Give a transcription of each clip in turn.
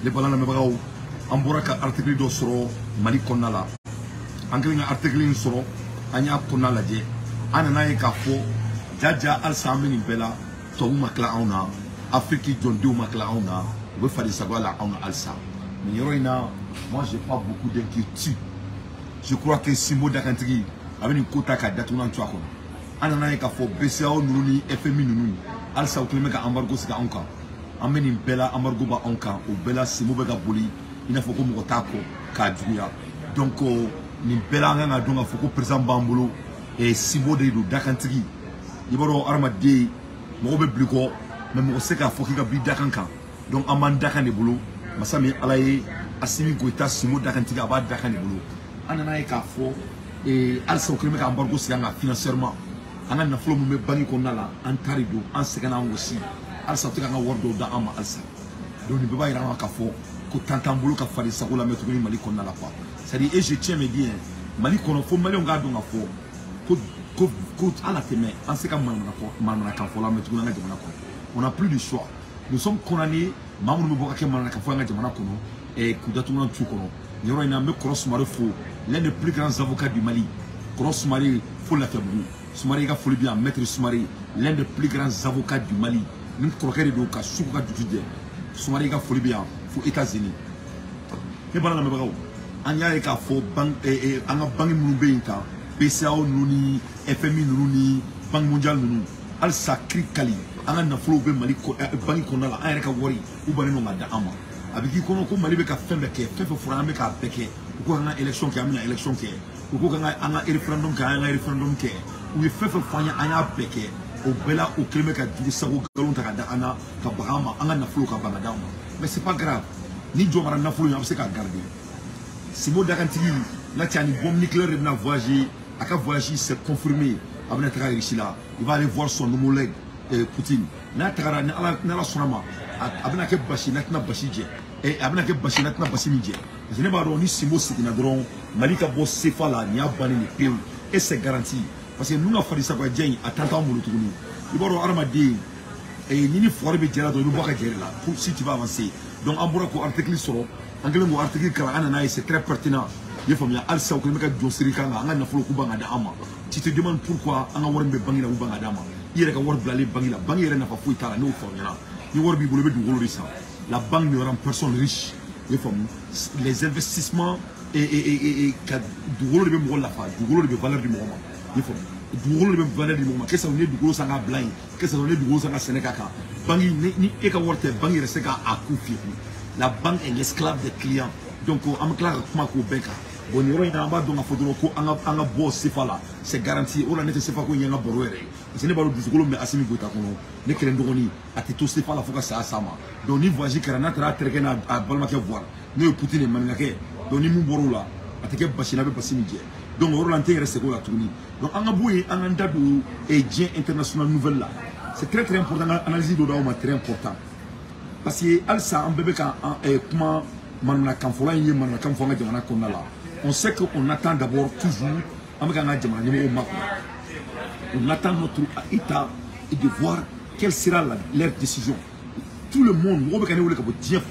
les balans de Mebrao, Amboraka article d'Osro, Malikonala, Angling article Soro, Anya Konala de, Ananae Kafo, Jaja Al Samin Bella, Tou Maklaona, Afrique John Dou Maklaona, Wefadi Sagwala Auna Alsa. Mais Yoroina, moi j'ai pas beaucoup d'inquiétude. Je crois que Simo Dakantri avait une quota qui a datounan tuakon. Ananae Kafo, BCAO Nuni, FMI Nuni, Alsa Oklemeka Ambargo Sika Anka. Ameni Bella Ambargo Ba Anka, ou Bella Simo Bega Boli, il n'a pas comme Otako, Kadjouya. Donc, ni Bella Nanga Donga Foko, Président Bambolo, et Simo de Dakantri. Yiboro Armade, Mobe Bluko, même au Seka Foki Dakanka. Donc, Aman Dakan de Boulot, Masami Alaye, Assimi Goita, Simo Dakantri, Abad Dakan de Boulot. Ananae Kafo, et Alsa Oklemeka Ambargo Sianga financièrement. Anga na flo me bangi ko nala antarido an segana aussi alsa tika nga wordo da ama alsa donc ni beba ira ka fo ko tantambulu ka fali sa ko la metu ni mali ko nala quoi ça dit et je tiens me bien mali ko no fo mali on ga do nga fo ko ala teme an seka manana ka fo la metu nga jamana ko on a plus de choix nous sommes condamnés mamoudou me boka ke manana ka fo nga jamana ko no et kudatu nga tu ko no yoro ina me cross maro fo l'un des plus grands avocats du Mali cross mari faut la faire beaucoup. Soumari a folie bien, maître Soumari, l'un des plus grands avocats du Mali. Nous croquons de Doka, Souka du Judée. Soumari a folie bien, faut États-Unis. Mais voilà, nous avons Anya et Kafo, Bank et Anga Bank Moubeita, PCAO Nuni, FMI Nuni, Banque mondiale Nuni, Al Sakri Kali, Anga Naflo Mali, Bank Konala, Anga Wari, ou Banino Madama. Avec qui qu'on a Mali Beka Fembeke, Fefe Furameka Beke, ou qu'on a élection qui a mis une élection qui est, ou qu'on a un référendum qui a un référendum qui est. Ou il fait faire un péché au bela au climat du sago galon takada ana kabrama anga na flo kabanga mais c'est pas grave ni jomara na flo yam se ka garder Simo Dakanti la tiani bombe nucléaire na voyager aka voyager c'est confirmé abna taka ici là il va aller voir son homologue Poutine na taka na la sonama abna ke bashi na bashije et abna ke bashi na basimije je ne pas ni Simo sikina dron malika boss sefala ni abani ni peu et c'est garanti. Parce que nous avons fait ça pour dire à tant de temps. Il va y avoir armadé et ni foire de gérer nous voir gérer là pour si tu vas avancer. Donc en beaucoup article sur anglais mon article car anana c'est très pertinent. Il faut bien alsa ou que mec dossier quand on a na folo kubanga da ama. Tu te demandes pourquoi on a war be bangi la kubanga da ama. Il y a ka war blaler bangi la bangi na pas fouiller ta no faut bien là. Il war bi bolobe du golo ça. La banque ne rend personne riche. Il faut les investissements et du golo de même rôle la fa, du golo de valeur du moment. Il faut du gros le valeur du moment. Qu'est-ce qu'on est du gros sanga blind? Qu'est-ce qu'on est du gros sanga sénékaka? Bangi ni ekaworte bangi reste ka à confier. La banque est l'esclave des clients. Donc on clair comment ko beka. Bon yoro ina ba donc afodoro ko anga boss sifala. C'est garanti. On a nete sefa ko yanga borwere. Ce n'est pas le du gros mais asimi gota kono. Ne kelen dogoni ati to sifala foka sa sama. Donc ni voyage karana tra trekena a balma ke voir. Ne Poutine manake. Donc ni mu borula atike bashina be basimije. Donc, on va rester la tournée. Donc, on a beau un andadou et bien international nouvelle là. C'est très important. L'analyse de l'homme est très important. Parce que Alsa, un bébé comment on sait qu'on attend d'abord toujours. On attend notre État et de voir quelle sera leur décision. Tout le monde, on va dire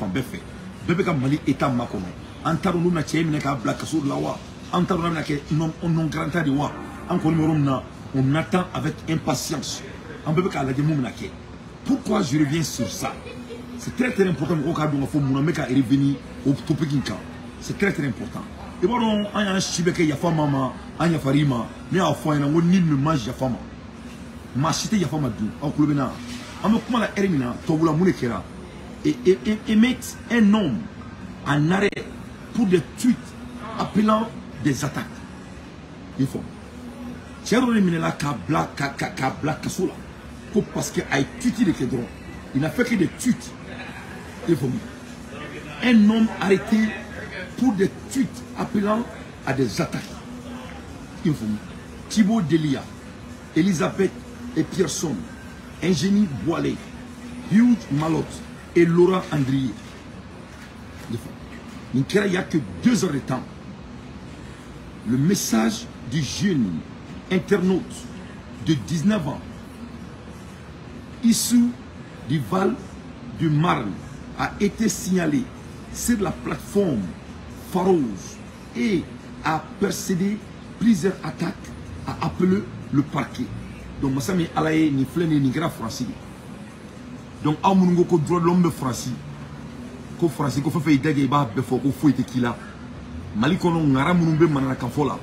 bébé Mali État Makono. Antarou na tchène ka black sur la wa. Antarou na ke non grand de wa. Encore on attend avec impatience. On peut pas la ke. Pourquoi je reviens sur ça? C'est très très important au cas où il faut revenir au topic. C'est très très important. Et bon, on a un chibeke ya fama ma, anya farima, mais à fois on ni ne mange ya fama. Ma cité ya fama du, en clubena. On me comment la hermina, tobula munekera. Et mettre un homme en arrêt pour des tweets appelant des attaques. Il faut. Chéron Minela Kabla Kasola. Parce qu'il a tweeté les Kédrons. Il n'a fait que des tweets. Il faut. Un homme arrêté pour des tweets appelant à des attaques. Il faut. Thibaut Delia, Elisabeth et Pierson, Ingénie Boilet, Hugh Malotte et Laurent Andrier. Il n'y a que 2 heures de temps. Le message du jeune internaute de 19 ans, issu du Val du Marne, a été signalé sur la plateforme Pharos et a précédé plusieurs attaques, a appelé le parquet. Donc, Massami Alaye ni flène ni grand français. Donc, à mon go droit de l'homme français, ko français ko fait idée ba be fo ko foite kila. Mali kono ngara munumbe manana kan fola.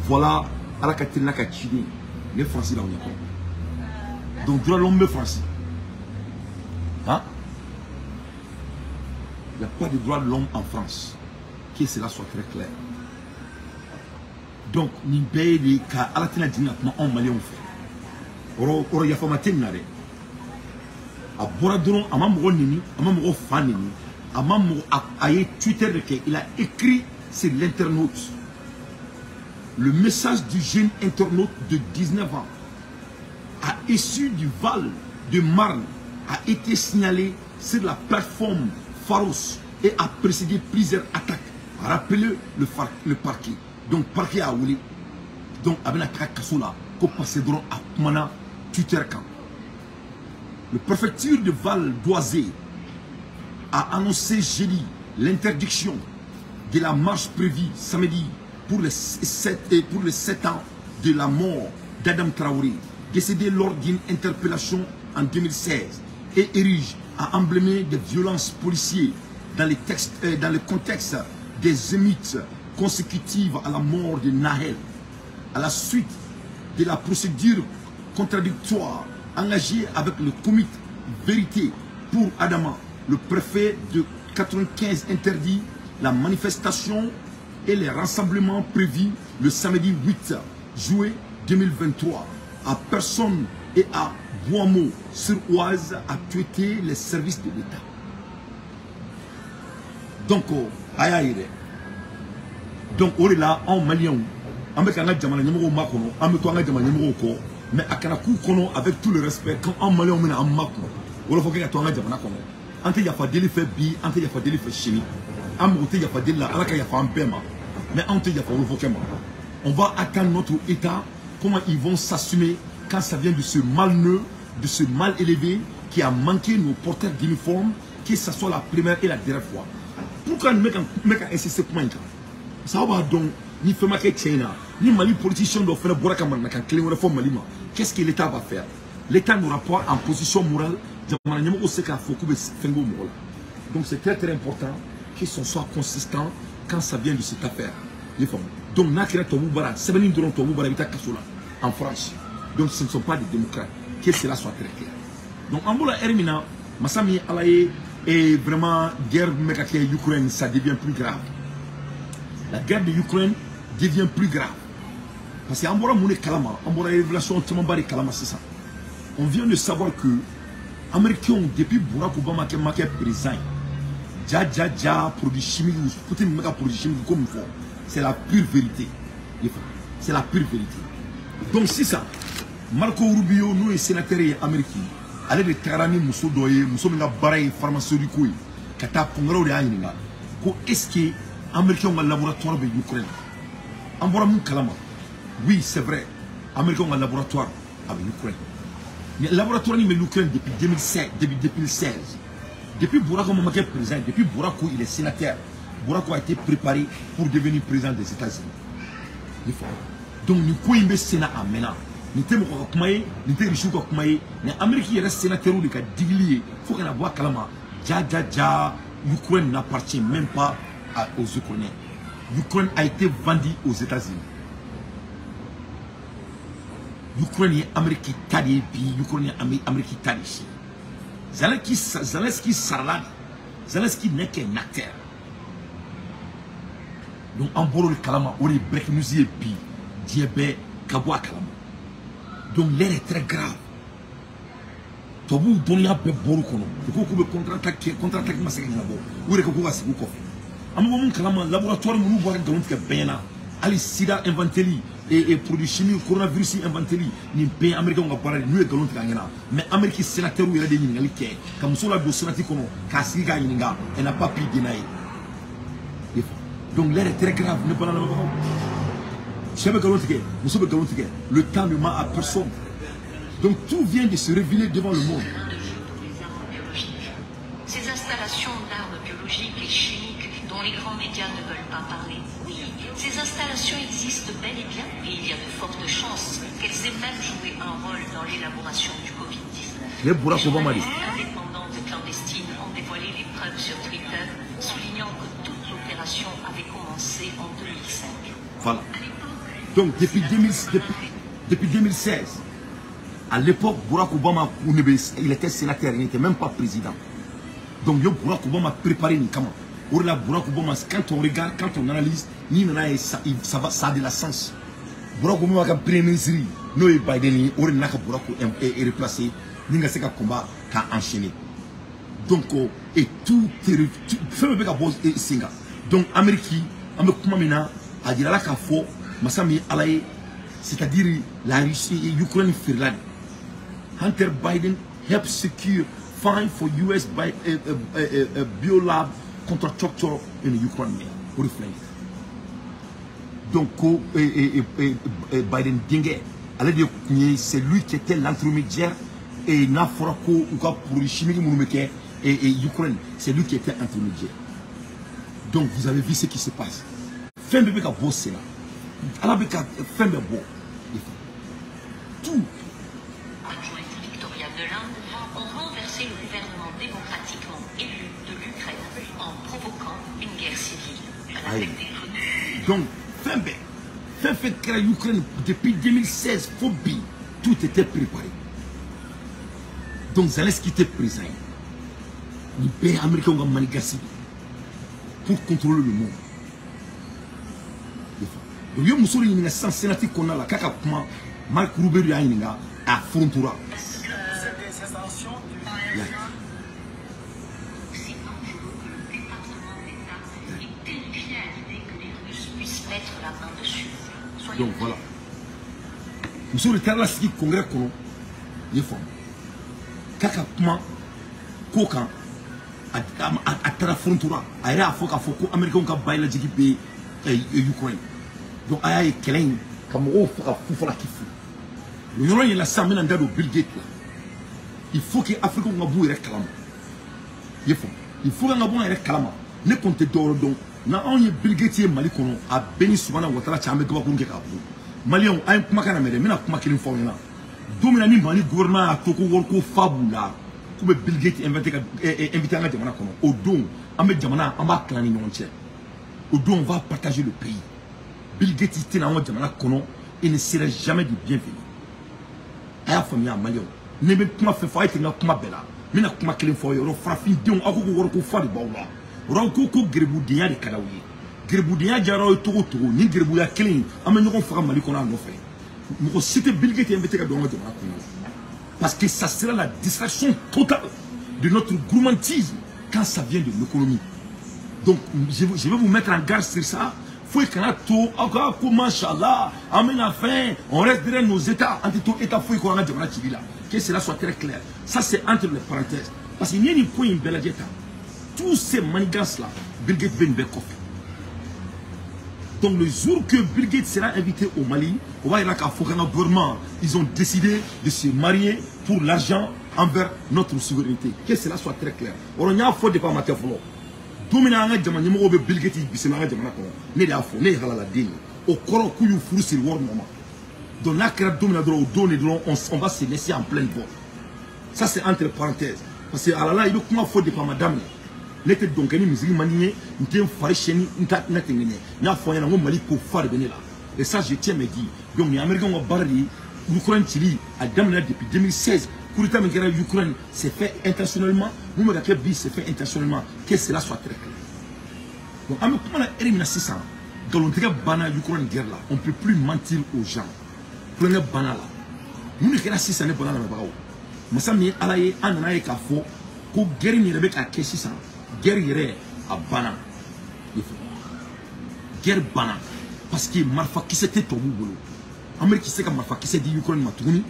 Voilà, ala katina ka chini. Les français là on est. Donc, droit de l'homme français. Hein? Il n'y a pas de droit de l'homme en France. Que cela soit très clair. Donc, ni paye ka alatina dina kuma en Mali on fait. Oro ya fama tenare. A boradron a mamro nini, a mamro fan nini, a mamro a Twitter que il a écrit sur l'internaute. Le message du jeune internaute de 19 ans a issu du Val de Marne a été signalé sur la plateforme Pharos et a précédé plusieurs attaques. Rappelez le parquet. Donc, parquet a ouli. Donc, avec la Kasola, qu'on passe à Kumana, Twitter camp. Le préfecture de Val d'Oisé a annoncé jeudi l'interdiction de la marche prévue samedi pour les 7 ans de la mort d'Adam Traoré, décédé lors d'une interpellation en 2016 et érige à emblémer des violences policières dans le contexte des émeutes consécutives à la mort de Nahel. À la suite de la procédure contradictoire engagée avec le comité Vérité pour Adama, le préfet de 95 interdit la manifestation et les rassemblements prévus le samedi 8 juillet 2023 à personne et à Boimo-sur-Oise à tweeter les services de l'État. Donc, on est là en Malien, on est là mais à Kanakou, avec tout le respect, quand en Malien on est en Mako, on va faire un peu de Ante ya fa deli fait bi, ante ya fa deli fait chimie. Amote ya fa deli la, alaka ya fa un paiement. Mais ante ya fa refokema. On va attendre notre État, comment ils vont s'assumer quand ça vient de ce mal-nœud, de ce mal élevé qui a manqué nos porteurs d'uniforme, que ce soit la première et la dernière fois. Pourquoi nous mettons un SSC point? Ça va donc, ni fait marquer China, ni Mali politicien doit faire boire comme un clé ou réforme Malima. Qu'est-ce que l'État va faire? L'État n'aura pas en position morale. Donc c'est très très important qu'ils soient consistants quand ça vient de cette affaire. Donc en France. Donc ce ne sont pas des démocrates. Que cela soit très clair. Donc en Bola Hermina, Massami Alaye est vraiment guerre mécanique Ukraine, ça devient plus grave. La guerre de l'Ukraine devient plus grave. Parce qu'en Bola Mouné Kalama, en Bola révélation Timambari Kalama, c'est ça. On vient de savoir que les Américains, depuis Barack Obama qui est président, produits chimiques, produits chimiques comme il faut. C'est la pure vérité. C'est la pure vérité. Donc si ça, Marco Rubio, nous, les sénateurs américains, allez de Tarani Mousso Doye, Mousso Minga Baraye, pharmaceutique, Kata Pongaro de Aïninga, est-ce que les Américains ont un laboratoire de l'Ukraine? En Boramou Kalama, oui, c'est vrai, les Américains ont un laboratoire avec l'Ukraine. Mais le laboratoire de l'Ukraine depuis 2016. Depuis Barack Obama est président, depuis Barack il est sénateur, Barack a été préparé pour devenir président des États-Unis. Donc nous pouvons le Sénat à maintenant. Nous sommes mais l'Amérique est sénateur ou le cas d'Igli. Il faut qu'on ait Kalama. L'Ukraine n'appartient même pas aux Ukrainiens. L'Ukraine a été vendue aux États-Unis. L'Ukraine est Amérique tadi, l'Ukraine est Amérique tadi. Zelensky Sarlad, Zelensky n'est qu'un acteur. Donc en bord le Kalama, on est break news et puis Diabé Kabwa Kalama. Donc l'air est très grave. Tobu Donia Be Borukono, le coup contre-attaque Massacre Nabo, ou le Kokoa Sibukov. À un moment, Kalama, laboratoire, nous voyons que Bena, Ali Sida inventeli. Et produits chimiques, coronavirus inventé, ni pays américain va parler, nous les galons de Gagana. Mais Amérique sénateur ou il a des inégalités, comme cela doit se mettre comme Kassiga Yininga, elle n'a pas pu dénailler. Donc l'air est très grave, ne pas la même chose. Le temps ne ment à personne. Donc tout vient de se révéler devant le monde. Ces installations d'armes biologiques et chimiques dont les grands médias ne veulent pas parler. Oui, ces installations existent bel et bien, et il y a de fortes chances qu'elles aient même joué un rôle dans l'élaboration du Covid-19. Les journalistes indépendants de clandestines ont dévoilé les preuves sur Twitter, soulignant que toute l'opération avait commencé en 2005. Voilà. Donc depuis 2016, à l'époque, Barack Obama, il était sénateur, il n'était même pas président. Donc Barack Obama a préparé une caméra. Barack Obama, quand on regarde, quand on analyse, ça a de la sens. Barack Obama a premier ministre, nous et Biden, on a replacé, nous avons combat qu'a enchaîné. Donc, et tout fait le bec donc, Amérique, a dit là qu'à faux, Massami Alaye, c'est-à-dire la Russie et l'Ukraine Finlande. Hunter Biden helped secure fine for US by a biolab contractor in Ukraine. Donc, Biden Dingue, c'est lui qui était l'intermédiaire et Naforako pour le chimique et Ukraine, c'est lui qui était intermédiaire. Donc, vous avez vu ce qui se passe. Fin de beau, c'est là. Alors, fin de beau. Tout. Adjointe Victoria de l'Inde ont renversé le gouvernement démocratiquement élu de l'Ukraine en provoquant une guerre civile. Donc, fin que l'Ukraine, depuis 2016, phobie, tout était préparé. Donc, Zelensky était présent. Les pays américains ont manigassé pour contrôler le monde. Donc, il y a une sénateur qu'on a là, comment Marc Rubio a Frontura. C'est dangereux que le département d'État est terrifié à l'idée que les Russes puissent mettre la main dessus. Donc voilà. Nous sommes là, ce congrès qu'on a fait. Kaka comment Kokan a Tara Frontura a été à Foka Foko américain qui a baillé la JP Ukraine. Donc il y a quelqu'un comme on fait la kifu. Le Yoran il a ça maintenant dans le Bill Gates là. Il faut que l'Afrique ait un bon réclame. Il faut que l'Afrique ait un réclame. Ne comptez d'or donc. Na on est Bill Gates et Mali kono a béni souvent na watala chambe gaba kunge kabu. Mali on a un kuma kana mere mina kuma kilin fo na. Domina ni Mali gouvernement a toko worko fabula. Comme Bill Gates invité à la jamana kono. Au don, amé jamana amba klani nyonche. Au don on va partager le pays. Bill Gates était dans la jamana kono et ne serait jamais du bienvenu. Aya famille à Mali. Ne me kuma fait faille na kuma bela. Mina kuma kilin fo yo frafin don akoko worko fa de bawla. Rauko ko Gerboudia de Kalawi. Gerboudia Jaro Togo, ni Gerboudia Killing, Amanion Fram Malikona no fait. Nous citer Bill Gates invité à Dongo de Macono. Parce que ça sera la distraction totale de notre gourmandisme quand ça vient de l'économie. Donc, je vais vous mettre en garde sur ça. Faut qu'on a tout, encore comment Inch'Allah, amène la fin, on reste derrière nos États, entre tout État, faut qu'on a de là. Que cela soit très clair. Ça, c'est entre les parenthèses. Parce qu'il y a une point, une belle diète. Tous ces manigances là, Bill Gates vient de Kofi. Donc le jour que Bill Gates sera invité au Mali, on va y aller qu'à Fokana gouvernement, ils ont décidé de se marier pour l'argent envers notre souveraineté. Que cela soit très clair. On y a faux départ matin folo. Domina anga jamani mo be Bill Gates bisema anga jamana ko. Ne da fo ne halala dini. Au koro kuyu furu sur war moment. Donc là que domina dro donner on va se laisser en pleine voie. Ça c'est entre parenthèses parce que alala il comment faux départ madame. N'était donc une musique maniée, n'était pas chéni, n'était n'a pas un Mali pour faire venir là. Et ça, je tiens à me dire. Donc, les Américains ont barré l'Ukraine a damné depuis 2016. Pour le l'Ukraine, c'est fait intentionnellement. Nous, me l'avons dit, c'est fait intentionnellement. Que cela soit très clair. Donc, comment on a éliminé 600 dans l'entrée banal l'Ukraine guerre là, on ne peut plus mentir aux gens. Prenez banal là. Nous, nous avons 600 banal là. Mais ça, nous avons un faux. Pour guerre, nous avons 600. Guerre à Bana. Guerre Bana. Parce que Marfa qui s'était au boulot. Amérique qui sait que Marfa qui s'est dit Ukraine m'a tourné.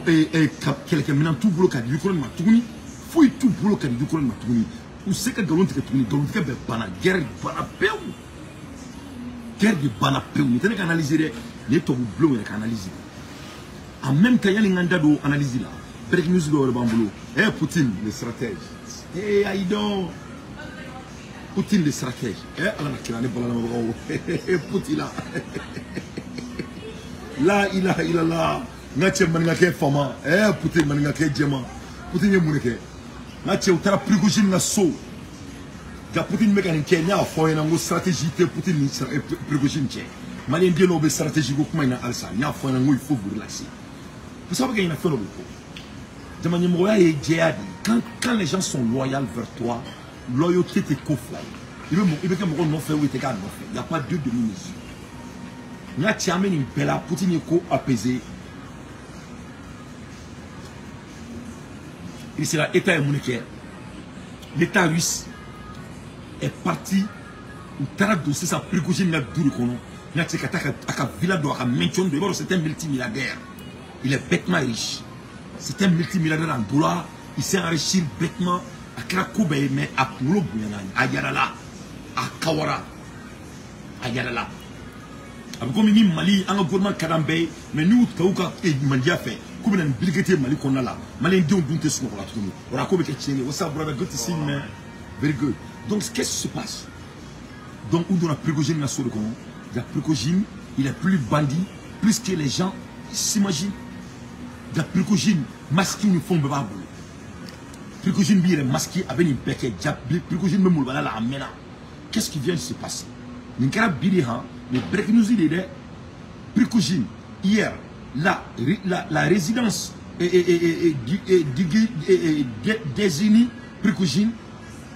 Et quelqu'un maintenant tout boulot qui a dit Ukraine m'a tourné. Fouille tout boulot qui a dit Ukraine m'a tourné. Ou c'est que Galon qui a tourné. Galon qui a Bana. Guerre Bana Peu. Guerre de Bana Peu. Nous tenons qu'à analyser les tombes bleus et qu'à analyser. En même temps, il y a une analyse analyser là. Breaking news de Bamboulou. Eh Poutine, le stratège. Hey, I don't. Poutine le stratège. Poutine là. Là, il a là. Natche maningake fama. Poutine maningake djema. Poutine est mouneke. Natche utara Prigojine na so. Da Poutine mécanique nya fo yana ngo stratégie te Poutine Prigojine tche. Malien de no be stratégie go kuma ina alsa. Nya fo yana ngo il faut vous relaxer. Vous savez qu'il y a fait le beaucoup. Quand les gens sont loyaux vers toi, loyauté te coffre. Il veut que mon nom fait où il n'y a pas de demi-mesure. Il y a une belle Poutine apaisé. Il sera l'État monétaire. L'État russe est parti. Il a dossier sa Prigojine na duru kono. Il a un village de mention de c'est un multimilliardaire. Il est bêtement riche. C'est un multimilliardaire en dollars. Il s'est enrichi bêtement à Krakow, mais à Koulo, à Yarala, à Kawara, à Yarala. Comme il Mali, un gouvernement Kadambé, mais nous, Kauka et Mandia fait, comme une brigade Mali qu'on a là, Mali dit on doute sur la tournée. On a coupé quelque chose. What's up, brother? Good to see you, man. Very good. Donc, qu'est-ce qui se passe? Donc, où on a Prigojine na sur le comment? Il y a Prigojine, il est plus bandit, plus que les gens s'imaginent. Il y a Prigojine masqué une forme de barbe. Prigojine est masqué avec une béquille. Prigojine me moule la amena. Qu'est-ce qui vient de se passer? Ninkara Birihan, le break news il est Prigojine. Hier, la résidence désignée Prigojine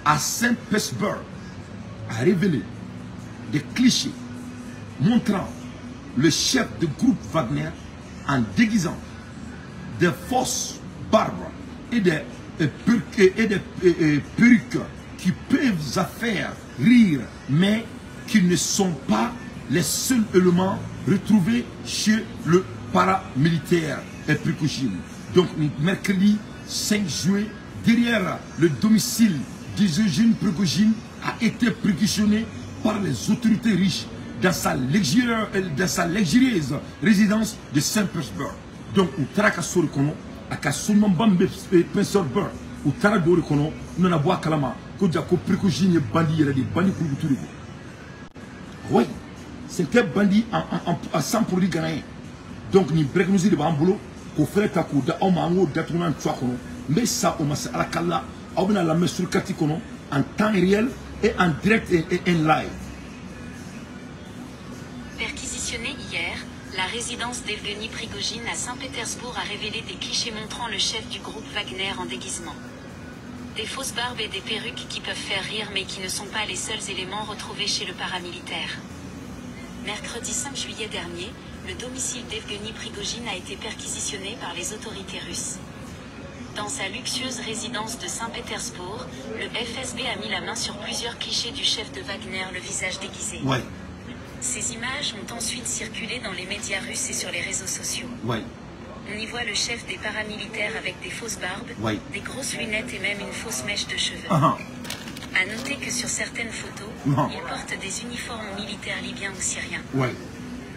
à Saint-Pétersbourg a révélé des clichés montrant le chef de groupe Wagner en déguisant des fausses barbes et des perruques qui peuvent faire rire, mais qui ne sont pas les seuls éléments retrouvés chez le paramilitaire et Prigojine. Donc, mercredi 5 juillet, derrière le domicile d'Eugène Prigojine a été perquisitionné par les autorités riches dans sa luxueuse résidence de Saint-Pétersbourg. Donc, on traque sur le cono, à Kassouma Bambe Pétersbourg, on traque sur le cono, on a bois kalama, qu'on a Prigojine et bandit, il y a des bandits pour tout le monde. Oui, c'était bandit à 100 produits ghanéens. Donc, ni break nous de Bambulo, qu'on fait ta coude, on m'a envoyé d'attourner trois cono, mais ça, on m'a à la kala, on a la main sur le catikono, en temps réel et en direct et en live. Perquisitionnée hier, la résidence d'Evgeny Prigojine à Saint-Pétersbourg a révélé des clichés montrant le chef du groupe Wagner en déguisement. Des fausses barbes et des perruques qui peuvent faire rire mais qui ne sont pas les seuls éléments retrouvés chez le paramilitaire. Mercredi 5 juillet dernier, le domicile d'Evgeny Prigojine a été perquisitionné par les autorités russes. Dans sa luxueuse résidence de Saint-Pétersbourg, le FSB a mis la main sur plusieurs clichés du chef de Wagner, le visage déguisé. Ouais. Ces images ont ensuite circulé dans les médias russes et sur les réseaux sociaux. Ouais. On y voit le chef des paramilitaires avec des fausses barbes, ouais, des grosses lunettes et même une fausse mèche de cheveux. À noter que sur certaines photos, il porte des uniformes militaires libyens ou syriens. Ouais.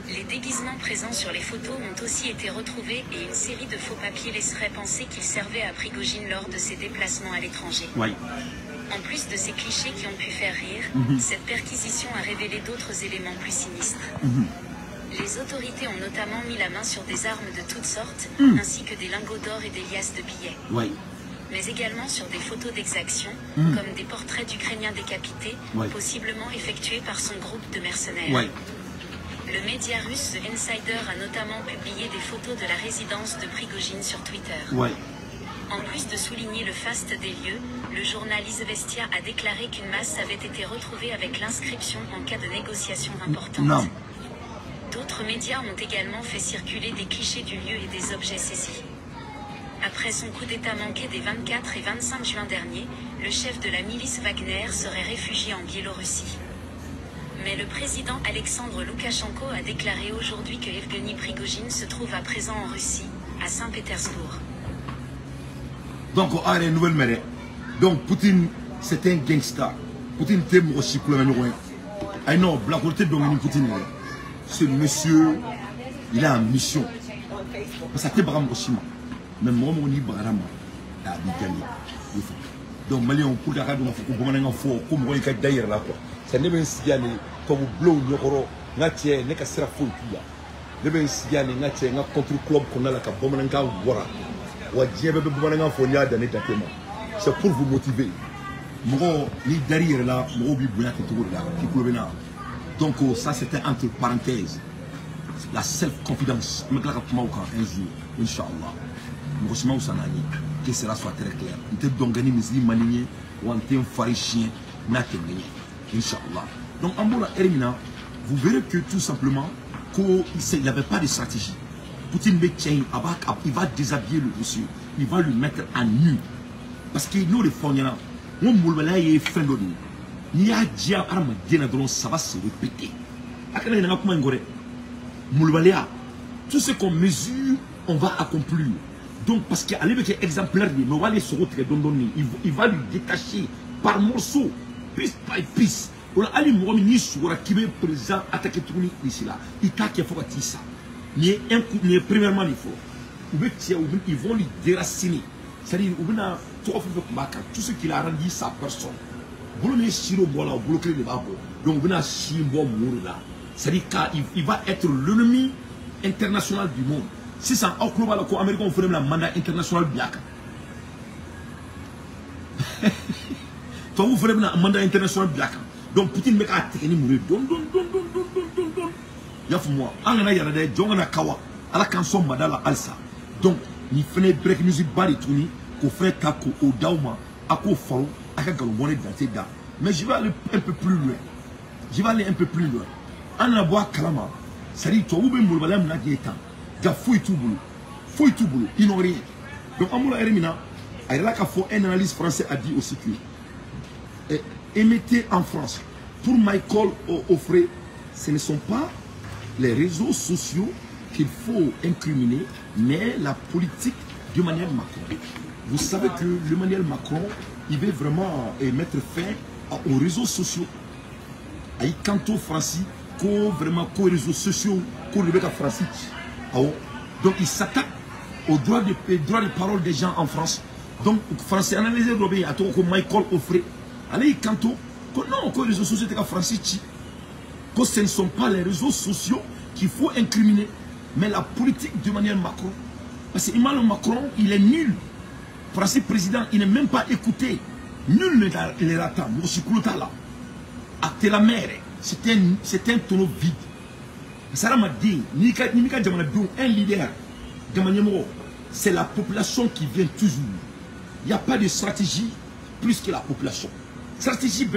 Les déguisements présents sur les photos ont aussi été retrouvés et une série de faux papiers laisserait penser qu'il servait à Prigojine lors de ses déplacements à l'étranger. Ouais. En plus de ces clichés qui ont pu faire rire, cette perquisition a révélé d'autres éléments plus sinistres. Les autorités ont notamment mis la main sur des armes de toutes sortes, ainsi que des lingots d'or et des liasses de billets. Ouais. Mais également sur des photos d'exaction, comme des portraits d'Ukrainiens décapités, possiblement effectués par son groupe de mercenaires. Ouais. Le média russe The Insider a notamment publié des photos de la résidence de Prigojine sur Twitter. Ouais. En plus de souligner le faste des lieux, le journal Izvestia a déclaré qu'une masse avait été retrouvée avec l'inscription en cas de négociations importantes. Non. D'autres médias ont également fait circuler des clichés du lieu et des objets saisis. Après son coup d'état manqué des 24 et 25 juin dernier, le chef de la milice Wagner serait réfugié en Biélorussie. Mais le président Alexandre Loukachenko a déclaré aujourd'hui que Evgeny Prigojine se trouve à présent en Russie, à Saint-Pétersbourg. Donc, on a une nouvelle mêlée. Donc, Poutine, c'est un gangster. Poutine, t'es mon aussi pour le même. Ah non, la côté de Poutine, ce monsieur, il a une mission. Parce que t'es bram aussi. Mais moi, mon livre, bram, à Bigani. donc Mali on pour ka do ko bomana fo ko mo ka d'ailleurs là quoi ça ne ben siane to blow nyokoro ngatie ne ka sira fo tuya ne ben siane ngatie nga contre club ko na la ka bomana ka wora wa jebe be bomana fo nya da ne tatema c'est pour vous motiver mo ni derrière là mo bi buya ke to là ki ko bena donc ça c'était entre parenthèses la self-confidence. Je me dis que un jour, Inch'Allah, je suis que cela soit très clair. Je suis donc gagné mes manières ou un thème faricien, Inch'Allah. Donc, en bon Erimina, vous verrez que tout simplement, qu'il n'avait pas de stratégie. Poutine il va déshabiller le monsieur, il va lui mettre à nu. Parce que nous, les Fognana, on moulbala et fin de nous. Ni a dit à Armadina, ça va se répéter. Moulbaléa, tout ce qu'on mesure, on va accomplir. Donc, parce qu'il y a un exemplaire, mais on va aller se retrouver, il va lui détacher par morceaux, piste par piste. On a allé mourir sur la qui veut présent attaquer tout le monde ici là. Il t'a qu'il faut dire ça. Mais un coup, mais premièrement, il faut. Ils vont lui déraciner. C'est-à-dire, tout ce qu'il a rendu sa personne. Vous le mettez au bloqué le babo. Donc, vous n'avez pas mourir là. C'est-à-dire qu'il va être l'ennemi international du monde. Si c'est un club américain, on ferait un mandat international bien. Toi, vous ferez un mandat international bien. Donc, Poutine me a été mourir. Yafou-moi. Angana yarade, Jongana Kawa, à la canson Madala Alsa. Donc, il fait break music bari tourni, qu'on ferait Kako au Dauma, à Ko Faro, à Kagalomone dans tes dents. Mais je vais aller un peu plus loin. On a bois kalama, ça dit toi ou bien moulbalam n'a dit tant, gars fouille tout boulot, ils n'ont rien. Donc Amoula Erimina, un analyste français a dit aussi que émettez en France pour Michael Offray, ce ne sont pas les réseaux sociaux qu'il faut incriminer, mais la politique d'Emmanuel Macron. Vous savez que l'Emmanuel Macron, il veut vraiment mettre fin aux réseaux sociaux. Aïe canto Francis. Vraiment qu'aux réseaux sociaux, qu'au Rebecca Francis. Donc il s'attaque aux droits de parole des gens en France. Donc Français analysé Robin à tout comme Michael Offray. Allez canto non qu'aux réseaux sociaux c'est Francis. Que ce ne sont pas les réseaux sociaux qu'il faut incriminer, mais la politique de Emmanuel Macron. Parce que Emmanuel Macron il est nul. Français président il n'est même pas écouté. Nul ne l'attend. Moussikulota là. Acte la mer. C'est un tonneau vide. Ça m'a dit, un leader, c'est la population qui vient toujours. Il n'y a pas de stratégie plus que la population. Stratégie,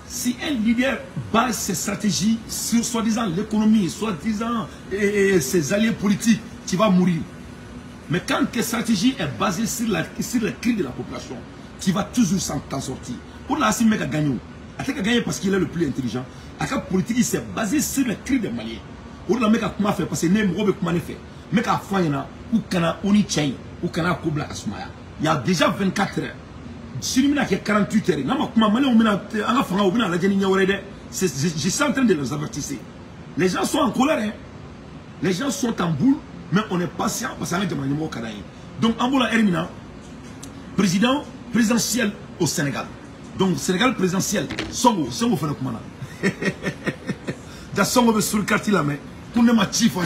si un leader base ses stratégies sur soi-disant l'économie, soi-disant ses alliés politiques, tu vas mourir. Mais quand ta stratégie est basée sur le cri de la population, tu vas toujours t'en sortir. Pour la Assim, mec a gagné. Il a gagné parce qu'il est le plus intelligent. La politique s'est basée sur le cri des Maliens. Pour la mec a comment faire parce que n'est pas comment fait. Mec a fait ou kana oni chain ou kana kubla asmaya. Il y a déjà 24 heures. Si nous avons 48 heures, non comment Malien on a fait on a la gagné nyawrede. Je suis en train de les avertir. Les gens sont en colère. Hein. Les gens sont en boule, mais on est patient parce qu'on a demandé au Canada. Donc Amboula Erimina, présidentiel au Sénégal. Donc, Sénégal présidentiel, Songo fait le commandant. Songo sur le quartier là, mais pour ne pas chiffre,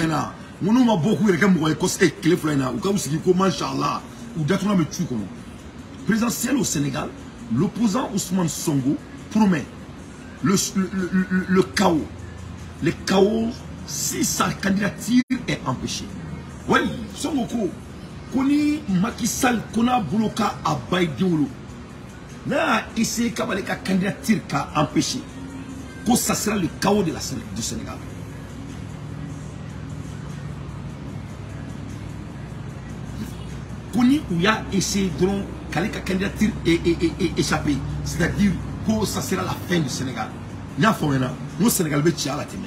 on a beaucoup de gens qui ont été clés, ou quand vous dites, Machallah, ou d'atteindre me tue comment. Présidentiel au Sénégal, l'opposant Ousmane Songo promet le chaos. Le chaos si sa candidature est empêchée. Oui, Songo, Koni Macky Sall, Kona Bouloka à Baïdioulou. Là, ici, quand la candidature a empêché, que ça sera le chaos du Sénégal. Koni où il y a essayé de que la candidature est échappée, c'est-à-dire que ça sera la fin du Sénégal. Il y a un nous Sénégal veut tirer la tête.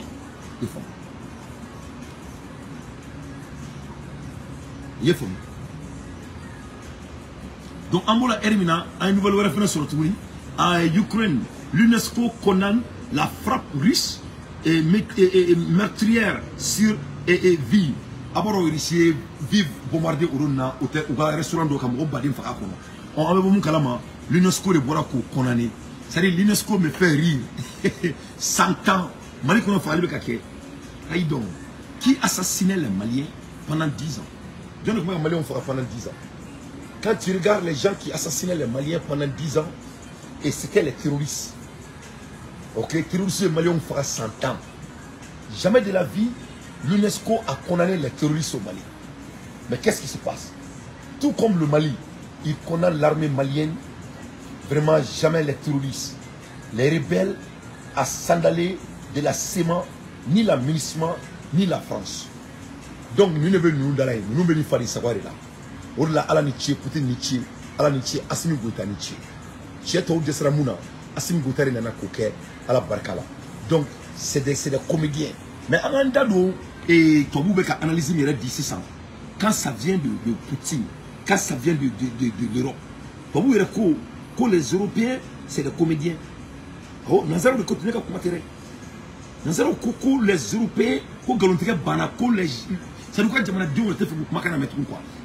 Il faut. Donc, Amboula Erimina a une nouvelle référence sur le tour. À Ukraine, l'UNESCO condamne la frappe russe et meurtrière sur vie aboro irisier vive bombarder uruna hôtel ou restaurant do kam badim fa akono on avait mon kalama l'UNESCO de bora ko condamné c'est-à-dire l'UNESCO me fait rire 100 ans Mali kono fa ali bekake donc qui assassinait les Maliens pendant 10 ans. Je ne sais pas Maliens fera pendant 10 ans. Quand tu regardes les gens qui assassinaient les Maliens pendant 10 ans, et c'était les terroristes. Ok, les terroristes maliens fera 100 ans. Jamais de la vie, l'UNESCO a condamné les terroristes au Mali. Mais qu'est-ce qui se passe? Tout comme le Mali, il condamne l'armée malienne, vraiment jamais les terroristes. Les rebelles à s'andaler de la CEMA, ni la MINUSMA, ni la France. Donc nous ne venons pas nous venons faire des savoirs là. On l'a à la niche, Poutine niche, à la niche, Assimi Goïta niche. Chieto de Sramuna, Assimi Goïta nana coquet, à la Barkala. Donc c'est des comédiens. Mais en Andalo, et Toboubeka analyse mes rêves d'ici ça. Quand ça vient de Poutine, quand ça vient de l'Europe, Toboubeka que les Européens, c'est des comédiens. Oh, nous allons continuer à combattre. Nous allons les Européens,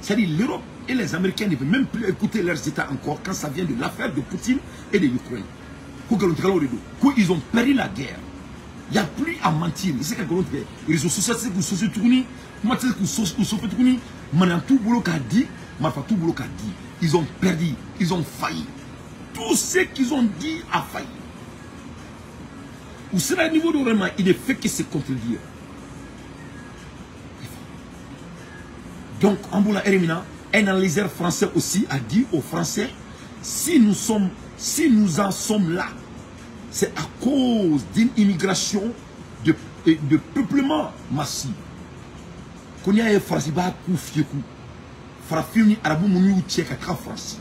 c'est-à-dire l'Europe et les Américains ne veulent même plus écouter leurs États encore quand ça vient de l'affaire de Poutine et de l'Ukraine. Ils ont perdu la guerre. Il n'y a plus à mentir. Ils ont ils ont perdu, ils ont failli. Tout ce qu'ils ont dit a failli. Ou c'est à niveau de vraiment, il ne fait que se contredire. Donc, Amboula Erimina, un analyseur français aussi a dit aux Français, si nous en sommes là, c'est à cause d'une immigration de peuplement massif. Qu'on y a un français, Farafini, Arabou, Mounou, Tchèque, à France.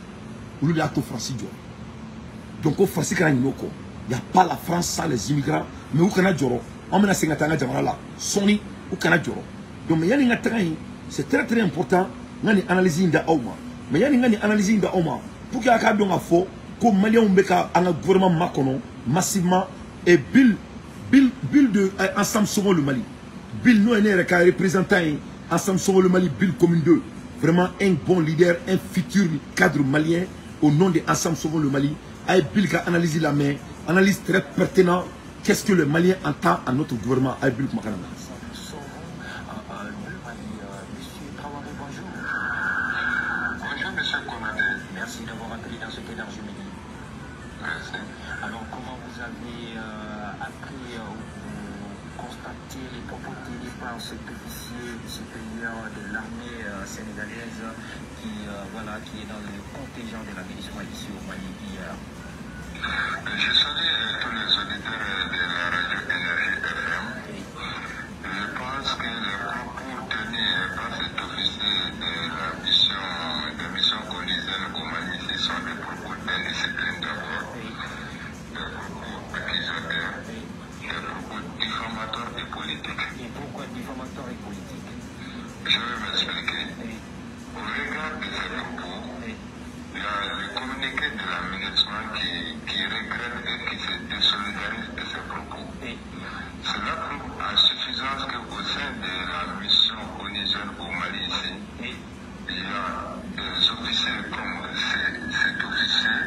Ou le Ato français. Donc, au français, il n'y a pas la France sans les immigrants, mais où Kana Djoro, on m'a dit que Jamala, Sony ou Kana Djoro. Donc, c'est très très important d'analyser analyser d'Auma. Mais il y a une analyse d'Auma pour qu'il y ait un faux, comme Malien Mbeka, un gouvernement Makono, massivement, et Bill de Ensemble Sauvons le Mali. Bill nous est représentant Ensemble Sauvons le Mali, Bill Commune 2. Vraiment un bon leader, un futur cadre malien au nom de Ensemble Sauvons le Mali. Avec Bill qui a analysé la main, analyse très pertinente. Qu'est-ce que le Malien entend à notre gouvernement avec Bill Makanama? Bonjour monsieur Konate, merci d'avoir appelé dans cette énergie midi. Merci. Alors comment vous avez appris ou constaté les propos tenus par cet officier supérieur de l'armée sénégalaise qui est dans le contingent de la MINUSMA ici au Mali hier? Je salue tous les auditeurs de la radio Énergie FM. Je pense que les propos tenus par cet officier de la mission colisienne au Mali sont des propos d'indiscipline d'abord, des propos accusateurs, des propos diffamatoires et politiques. Et pourquoi diffamatoires et politiques? Je vais m'expliquer. Au regard de ces propos, il y a le communiqué de la MINUSMA qui regrette et qui se désolidarise de ces propos. Cela prouve à suffisance qu'au sein de la mission colisienne au Mali ici, il y a des officiers comme cet officier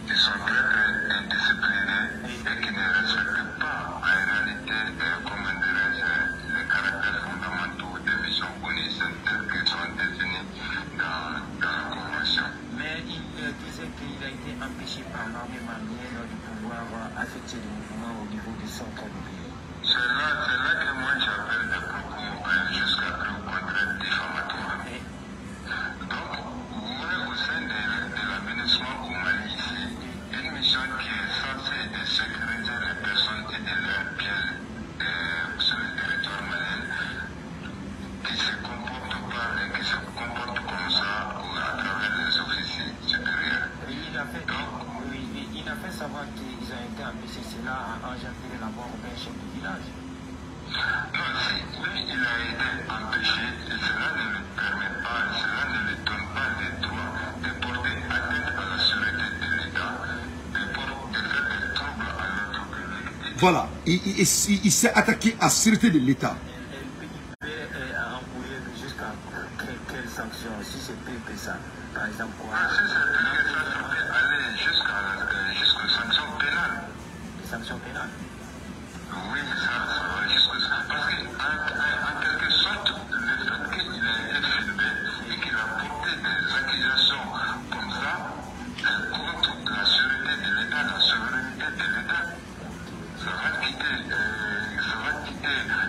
qui sont très indisciplinés et qui ne respectent pas en réalité, les caractères fondamentaux des missions colisiennes telles qu'elles sont définies dans la Convention. Mais il disait qu'il a été empêché par l'armée malienne de pouvoir affecter le mouvement au niveau du centre du pays. C'est là que moi j'appelle des propos jusqu'à preuve contraire diffamatoires. Donc, vous voyez au sein de la MINUSMA au Mali ici, une mission qui est censée de sécuriser les personnes et de leurs biens sur le territoire malien, qui se comporte comme ça à travers les officiers supérieurs. Il a fait savoir qu'ils ont été empêchés, cela a engendré la mort d'un chef du village. Non, oui, il a été empêché et cela ne lui permet pas, cela ne lui donne pas le droit de porter atteinte à la sûreté de l'État, de faire des troubles à l'ordre public. Voilà, il s'est attaqué à la sûreté de l'État. Le PIB a employé jusqu'à sanctions pénales. Oui, mais ça va jusqu'à ça. Parce qu'en quelque sorte, le fait qu'il ait été filmé et qu'il a porté des accusations comme ça contre la sûreté de l'État, la souveraineté de l'État, ça va quitter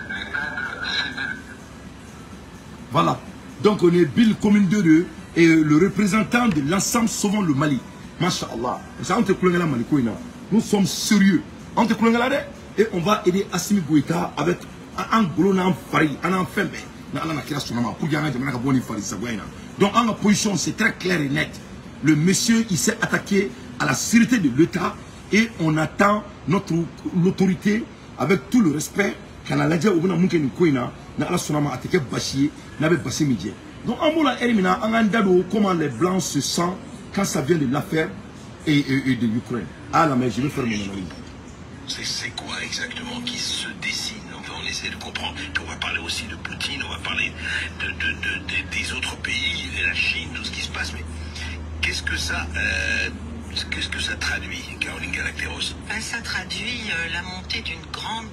les cadres civils. Voilà. Donc on est Bill Commune 2 et le représentant de l'ensemble sauvant le Mali. Masha'Allah. Nous sommes sérieux. On te et on va aider Assimi Goïta avec un gros nom fari, un enfant. Donc en position, c'est très clair et net. Le monsieur, il s'est attaqué à la sécurité de l'État et on attend l'autorité avec tout le respect. Donc en mot la Erimina, comment les blancs se sentent quand ça vient de l'affaire et de l'Ukraine. Ah là, mais je vais faire mon analyse. C'est quoi exactement qui se dessine? On essaie de comprendre. Puis on va parler aussi de Poutine, on va parler des autres pays, de la Chine, tout ce qui se passe. Mais qu'est-ce que ça traduit, Caroline Galacteros? Ça traduit la montée d'une grande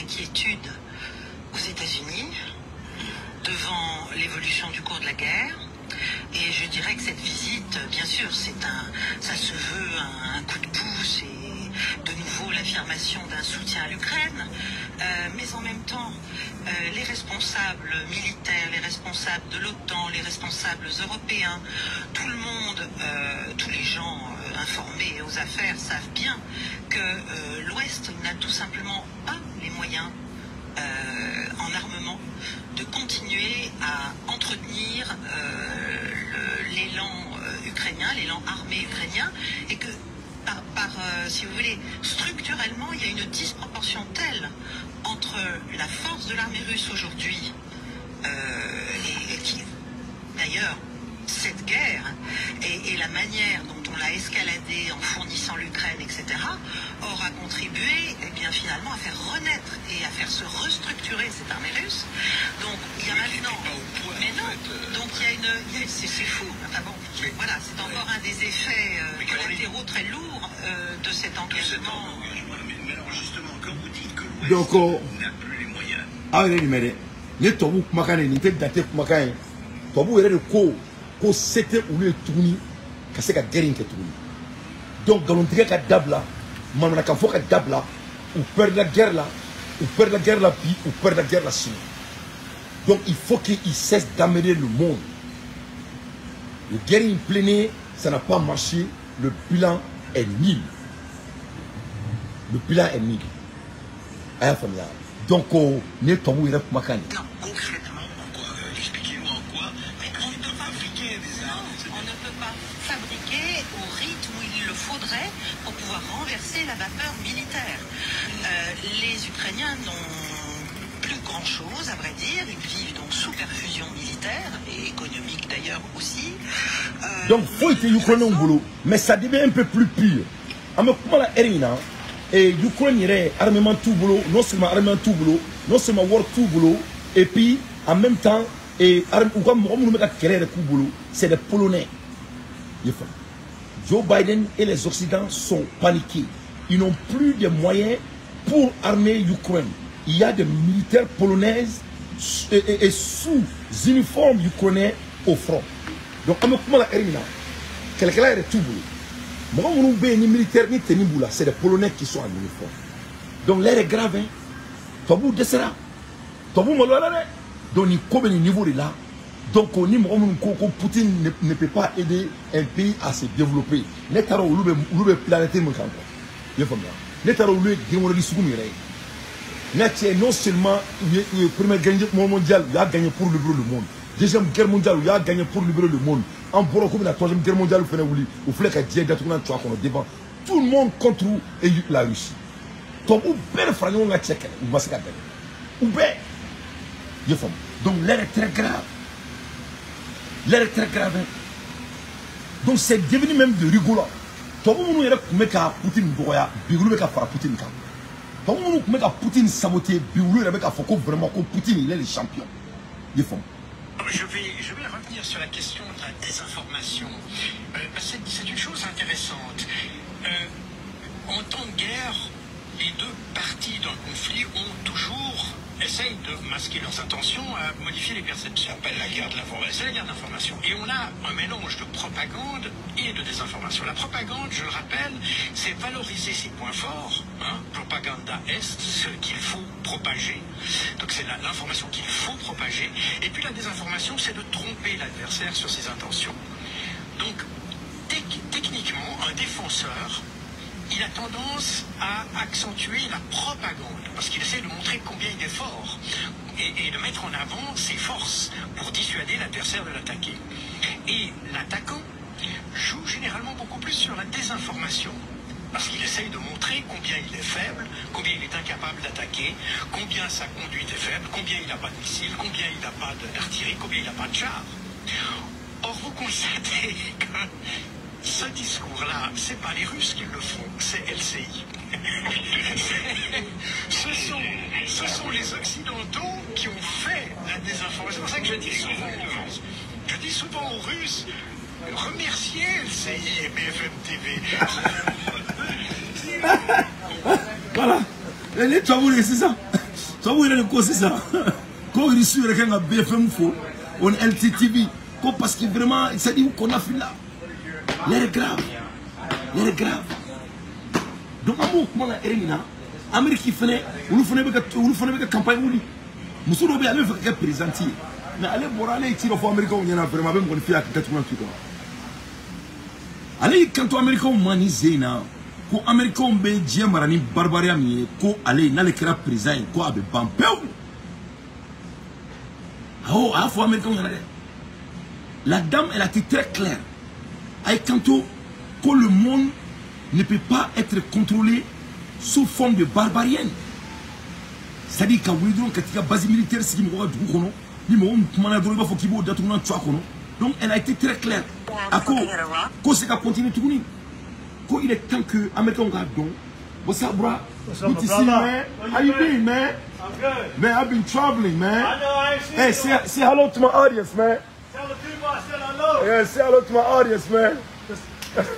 inquiétude aux États-Unis devant l'évolution du cours de la guerre. Et je dirais que cette visite, bien sûr, ça se veut un coup de pouce et de nouveau l'affirmation d'un soutien à l'Ukraine. Mais en même temps, les responsables militaires, les responsables de l'OTAN, les responsables européens, tout le monde, tous les gens informés aux affaires savent bien que l'Ouest n'a tout simplement pas les moyens en armement de continuer à entretenir l'élan ukrainien, l'élan armé ukrainien, et que si vous voulez, structurellement, il y a une disproportion telle entre la force de l'armée russe aujourd'hui et qui, d'ailleurs, cette guerre et la manière dont on l'a escaladée en fournissant l'Ukraine, etc., aura contribué finalement à faire renaître et à faire se restructurer cette armée russe. Donc il y a maintenant... Mais non, donc c'est fou. Enfin bon, voilà, c'est encore un des effets collatéraux très lourds de cet engagement. Mais alors justement, quand vous dites que l'Ouest n'a plus les moyens... Ah oui, mais les Tobu Kumakane, les Daté Kumakane, Tobu est le co. C'était où le tourni, que c'est qu'à guérir que tourni. Donc, dans l'intérêt qu'à Dabla, Manana Kafo qu'à Dabla, ou perdre la guerre là, ou perdre la guerre là, puis, ou perdre la guerre là, sinon. Donc, il faut qu'il cesse d'amener le monde. Le guerre plein, ça n'a pas marché, le bilan est nul. Le bilan est nul. Donc, on est tombé là pour Makani. Non, concrètement, en quoi? Expliquez-moi en quoi. On ne peut pas fabriquer des armes. On ne peut pas fabriquer au rythme où il le faudrait pour pouvoir renverser la vapeur militaire. Les Ukrainiens n'ont plus grand-chose, à vrai dire. Ils vivent donc sous perfusion militaire et économique d'ailleurs aussi. Donc, il faut que l'Ukraine ait un boulot, mais ça devient un peu plus pire. Alors, comment la Erina et l'Ukraine irait armement tout boulot, non seulement armement tout boulot, non seulement war tout boulot, et puis en même temps, c'est des Polonais. Joe Biden et les Occidentaux sont paniqués. Ils n'ont plus de moyens pour armer l'Ukraine. Il y a des militaires polonaises et sous uniformes ukrainiens au front. Donc, comment la Erina, quelqu'un est tout boulot. Moi, les militaires, c'est les Polonais qui sont en uniforme. Donc, l'air est grave. Tabou descendra. Tabou malade. Donc, il y a un niveau de là. Donc, Poutine ne peut pas aider un pays à se développer. Netaro, le planète, non seulement le premier guerre mondiale, il a gagné pour libérer le monde. Deuxième guerre mondiale, il a gagné pour libérer le monde. En Boro, comme la troisième guerre mondiale, il fallait que Dieu devant tout le monde contre la Russie. Donc, où belle fragment la Tchèque, ou Massaka. Où belle. Donc, l'air est très grave. L'air est très grave. Donc, c'est devenu même de rigolo. Tout le monde est Poutine, Bigoulou est Poutine. Tout le monde est Poutine saboter, Bigoulou est vraiment Poutine, il est le champion. Je vais revenir sur la question de la désinformation. C'est une chose intéressante. En temps de guerre, parties dans le conflit ont toujours essayé de masquer leurs intentions à modifier les perceptions. Ça s'appelle la guerre de l'information. C'est la guerre d'information. Et on a un mélange de propagande et de désinformation. La propagande, je le rappelle, c'est valoriser ses points forts. Hein, propaganda est, ce qu'il faut propager. Donc c'est l'information qu'il faut propager. Et puis la désinformation, c'est de tromper l'adversaire sur ses intentions. Donc, techniquement, un défenseur, il a tendance à accentuer la propagande, parce qu'il essaie de montrer combien il est fort, et de mettre en avant ses forces pour dissuader l'adversaire de l'attaquer. Et l'attaquant joue généralement beaucoup plus sur la désinformation, parce qu'il essaye de montrer combien il est faible, combien il est incapable d'attaquer, combien sa conduite est faible, combien il n'a pas de missiles, combien il n'a pas d'artillerie, combien il n'a pas de chars. Or, vous constatez que ce discours-là, c'est pas les Russes qui le font, c'est LCI. Ce sont les Occidentaux qui ont fait la désinformation. C'est pour ça que je dis souvent aux Russes, remerciez LCI et BFM TV. Voilà. Les travaux, c'est ça. Travaux, c'est ça. Quand ils reçoivent quelqu'un à BFM, on LTTV. Parce que vraiment, ça dit qu'on a fait là. L'air est grave. L'air est grave. Donc, comment la Erina, Amérique fait, on fait une campagne. Monsieur Robert, allez faire présenter. Mais allez voir, allez tirer au Américain, on y en a vraiment même qu'on fait à 88 ans. Allez, quand Américain mani zena, quand Américain be dia marani barbaria mi, quand allez n'allez créer présent, quand abe bampeu. Ah oh, à fois Américain on y en a. La dame, elle a été très claire. Que le monde ne peut pas être contrôlé sous forme de barbarienne. C'est-à-dire qu'il y a une base militaire qui donc elle a été très claire. Quand c'est qu'à continuer tout le monde. Quand il est temps que les Américains regardent, what's up, bro? Good to see you, man. How you been, man? I'm good. Man, I've been traveling, man. I know, I ain't seen Hey, you. say hello to my audience, man. Tell the people I said hello. Yeah, say hello to my audience, man.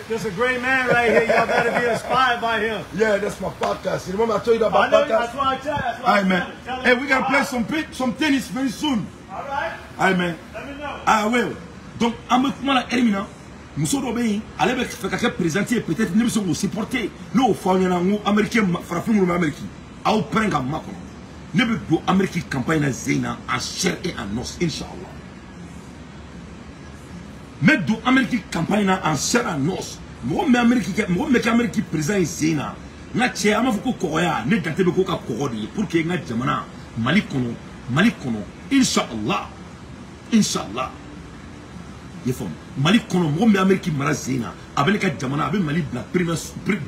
There's a great man right here. Y'all better be inspired by him. Yeah, that's my podcast. You remember I told you about I know, podcast? that's why I tell. That's why All I right, man. tell him. Hey, we're gonna play some tennis very soon. All right. All right, man. Let me know. Ah ouais. Donc, Américain la Ermina, Mousso Robin, allez faire quelqu'un présenter peut-être nous sommes supporter. Nous faisons un Américain frappé nous Américain. À au prendre un macron. Ne peut pas Américain campagne na zena en chair et en os, Inch'Allah. Mais do Américain campagne na en chair et en os. Moi mais Américain présent zena. Na che ama fuko koya ne date be ko ka kogodi pour que nga jamana Mali kono Inch'Allah. Inch'Allah. Yefom Mali kono mo me Amérique marazina avec ka jamana avec Mali bla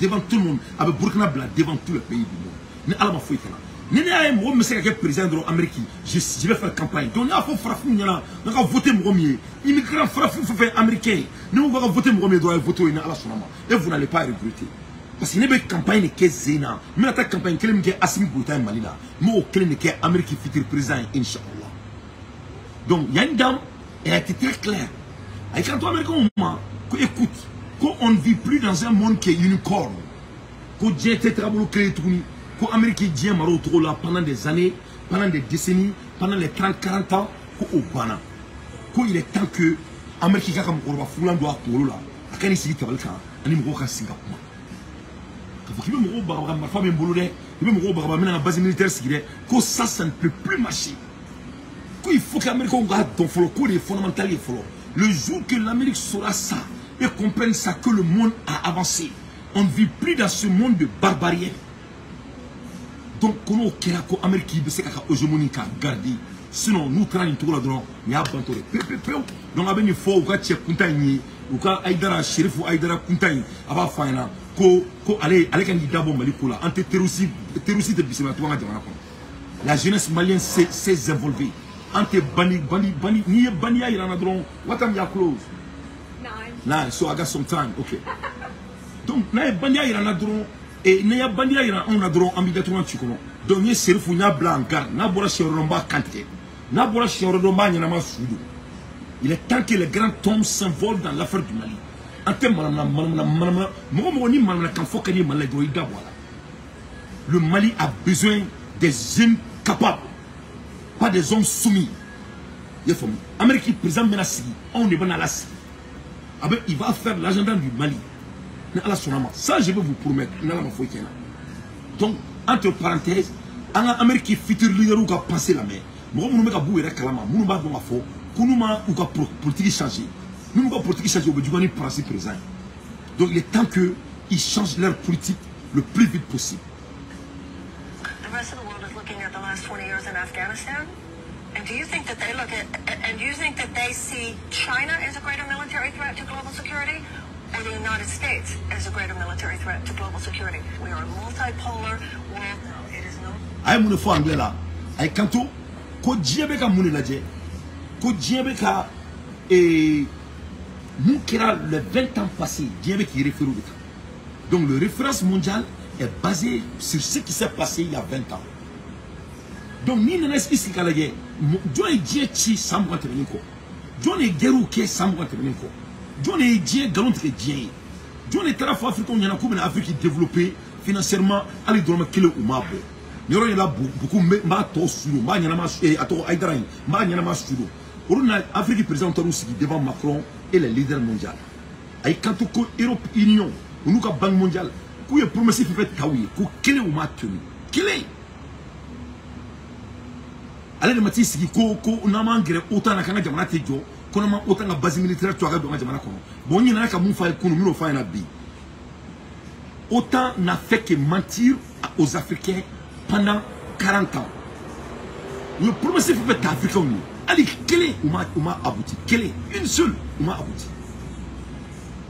devant tout le monde avec Burkina bla devant tout le pays du monde ne ala ma foi kana ne ay mo me se ka président de l'Amérique je vais faire campagne donc il faut frafu nyana na ka voter mo mieux immigrant frafu fait américain nous va voter mo mieux doit voter na ala sonama et vous n'allez pas regretter parce que ne be campagne ke zena mais ta campagne kelem ke Assimi Goïta Mali là mo kelem ke Amérique futur président Inch'Allah. Donc il y a une dame elle a été très claire. Et quand on écoute, quand on ne vit plus dans un monde qui est unicorne, quand Dieu était travaillé, quand l'Amérique est maro là pendant des années, pendant des décennies, pendant les 30-40 ans, quand il est temps que l'Amérique est comme on va fouler doit là, à quel ici tu vas le faire, on est mort à Singapour. Quand il veut mort ma femme est bolodée, il veut mort maintenant la base militaire que ça ne peut plus marcher. Il faut que l'Amérique regarde ton follow, que les fondamentaux les follow. Le jour que l'Amérique saura ça et comprenne ça, que le monde a avancé, on ne vit plus dans ce monde de barbarie. Donc, quand on a l'Amérique qui veut hégémonie garder, sinon nous travaillons tout le temps, il y a un banteau. Donc, il faut que tu aies Kuntaï, ou que Aïdara Chérif ou Aïdara Kuntaï, avant Faina, qu'on allait candidat bon Malikola, anti-terroriste de Bissematoire. La jeunesse malienne s'est évolvée. Ante bani ni bani ya na dron what time you close 9 so I got some time okay donc na bani ya na dron et na bani ya na dron ambidatement tu kono donc ni serifu nya blanca na bora choromba kante na bora choromba nya na masudu il est temps que les grands tombes s'envolent dans l'affaire du Mali ante manamna mo ni manamna kan fokani malay do ida voilà Le Mali a besoin des hommes capables, pas des hommes soumis. L'Amérique présente menace, on est bon à la scie. Il va faire l'agenda du Mali. Ça, je vais vous promettre. Donc, entre parenthèses, l'Amérique futur leader qui a passé la main. Nous avons boué kalama, nous avons fait, nous avons politique changer. Nous avons politique changer, nous avons principe présent. Donc, il est temps qu'ils changent leur politique le plus vite possible. The rest of the world is looking at the last 20 years in Afghanistan. And do you think that they look at, and do you think that they see China as a greater military threat to global security, or the United States as a greater military threat to global security? We are a multipolar world now. It is no. Aïe mon fou anglais là, aïe kanto, ko djebeka moune la dje, ko djebeka et nous qui a les 20 ans passés, djebeka qui réfère au temps. Donc le référence mondial est basé sur ce qui s'est passé il y a 20 ans. Donc ni ne n'est-ce ici qu'à la guerre, John est Dieu qui s'en va te venir quoi. John est guerre ou qui s'en va te venir quoi. John est Dieu galon que Dieu. John est à la fois africain, il y en a comme en Afrique développée financièrement, allez dormir kilo ou mabo. Il y a là beaucoup ma to sulu, ma n'y en a pas et à toi Aïdaraï, ma n'y en a pas sulu. On a Afrique présente aussi devant Macron et les leaders mondiaux. Aïe quand on Europe Union, on nous a banque mondiale, qu'on est promis de faire taouille, qu'on quel est ou ma tenue, quel est. Allez le matin si ko na mangre autant na kana jamana tejo ko na autant na base militaire to aga do na jamana kono bon ni na ka mun fa ko no fa na bi autant n'a fait que mentir aux Africains pendant 40 ans. Le problème c'est que les Africains allez quel est ou ma abouti quel est une seule ou ma abouti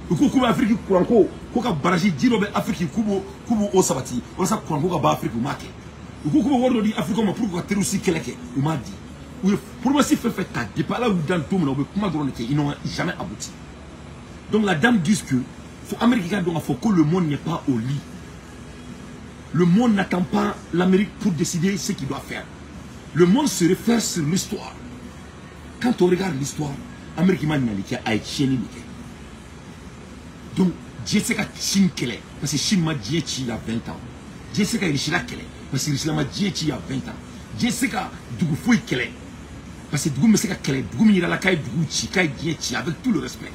ko ko Afrique ko ko ko ka baraji diro be Afrique kubo o sabati on sa ko ko ba Afrique ma ke vous pouvez dire Afrique comme pour que aussi quelqu'un il m'a dit pour moi si fait de par là où dans tout le monde comment dire ils n'ont jamais abouti. Donc la dame dit que faut américain donc faut que le monde n'est pas au lit. Le monde n'attend pas l'Amérique pour décider ce qu'il doit faire. Le monde se réfère sur l'histoire. Quand on regarde l'histoire, Amérique m'a dit a été donc Dieu sait que Chine qu'elle parce que Chine m'a dit il y a 20 ans. Dieu sait qu'il est là qu'elle est. Parce que l'islam a dit il y a 20 ans. Je sais que Dougou faut qu'elle est. Parce que Dougou me sait qu'elle est. Dougou me la caille Dougou Chika dit avec tout le respect.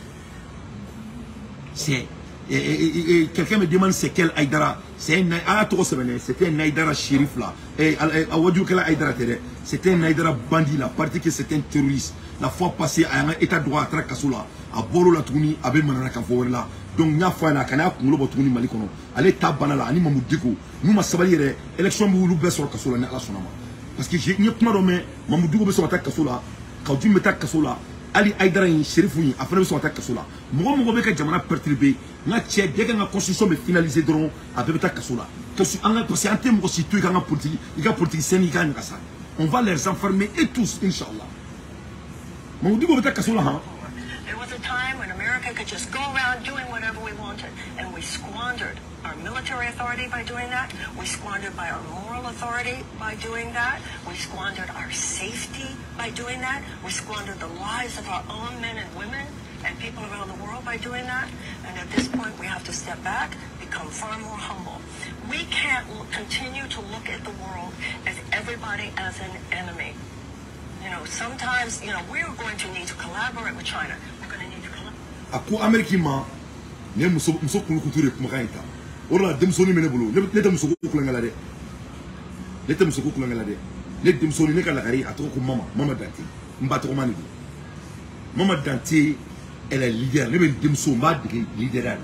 C'est quelqu'un me demande c'est quel Aïdara. C'est un c'était un Aïdara shérif là. Et à Wadjou quel Aïdara c'était un Aïdara bandit là. Parti que c'était un terroriste. La fois passée à un état droit à Trakasoula. À Boro la Touni, à Belmana Kamfor là. Donc nya fa na kana kunlo botuni mali kono ale tabana la ani mamu diko nous ma sabali re élection bu lu beso kasola na ala sonama parce que j'ai ñep ma do me mamu diko beso attaque kasola ka du meta kasola ali aidara ni sherifu ni afana beso attaque kasola mo be ka jamana perturbé na tie de ka constitution me finaliser dron a be attaque kasola que si anga parce que ante mo si tu ka politique il ka politique sénégal ni kasa on va les enfermer et tous inchallah mamu diko be attaque kasola ha. There was a time when America could just go around doing whatever we wanted, and we squandered our military authority by doing that. We squandered by our moral authority by doing that. We squandered our safety by doing that. We squandered the lives of our own men and women and people around the world by doing that. And at this point, we have to step back, become far more humble. We can't continue to look at the world as everybody as an enemy. You know, sometimes, you know, we're going to need to collaborate with China. We're going to need to collaborate. Ako Amerikima, ne muso kulu kuture kumakaita. Ora demsoni mene bulu. Ne demso kulangala de. Ne demso kulangala de. Ne demsoni ne kala kari atoko mama Dante. Mbato mani. Mama Dante elle est leader. Ne ben demso ma de leader.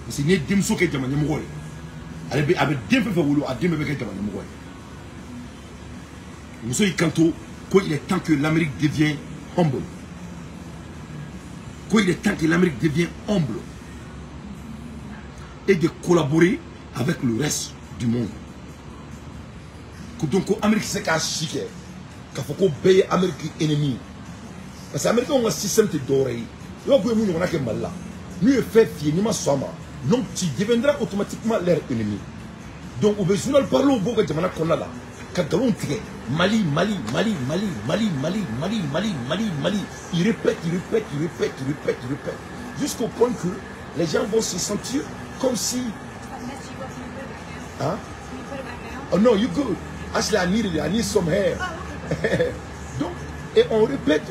Parce que ne demso ke jamanya mugol. Ale be abe demfe fa wulu ademe be ke jamanya mugol. Monsieur Ikanto, il est temps que l'Amérique devienne humble. Il est temps que l'Amérique devienne humble. Et de collaborer avec le reste du monde. Donc l'Amérique c'est qu'à chiquer. Qu'il faut qu'on paye l'Amérique ennemie. Parce que l'Amérique a un système de doré. Il y a un peu de mal là. Nous fait fier, nous sommes. Donc tu deviendras automatiquement leur ennemi. Donc au besoin de parler au beau que tu m'as là. Mali, il répète, jusqu'au point que les gens vont se sentir comme si Huh? Oh no, you good. Actually, I need it. I need some hair. Donc, et on répète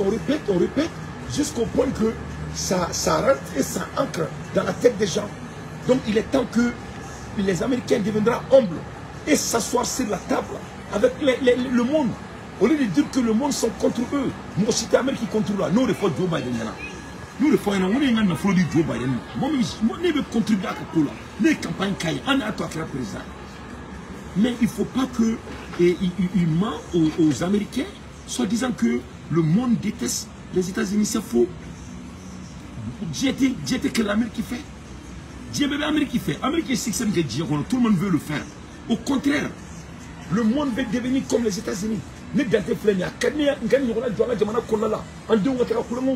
jusqu'au point que ça rentre et ça ancre dans la tête des gens. Donc, il est temps que les Américains deviendront humbles et s'asseoir sur la table avec le monde. Au lieu de dire que le monde sont contre eux, moi aussi, l'Amérique qui contrôle là. Nous, il faut Joe Biden. Nous, il faut Joe Biden. Moi, je vais contribuer à ce là. Les campagnes, on a toi qui es président. Mais il ne faut pas qu'il ment aux Américains, soit disant que le monde déteste les États-Unis, c'est faux. Dieu était que l'Amérique qui fait. Dieu est l'Amérique qui fait. L'Amérique est système que Dieu, tout le monde veut le faire. Au contraire, le monde veut devenir comme les États-Unis. Nous avons des flèches, nous avons des gens qui ont des gens qui ont des gens qui ont des gens qui ont des gens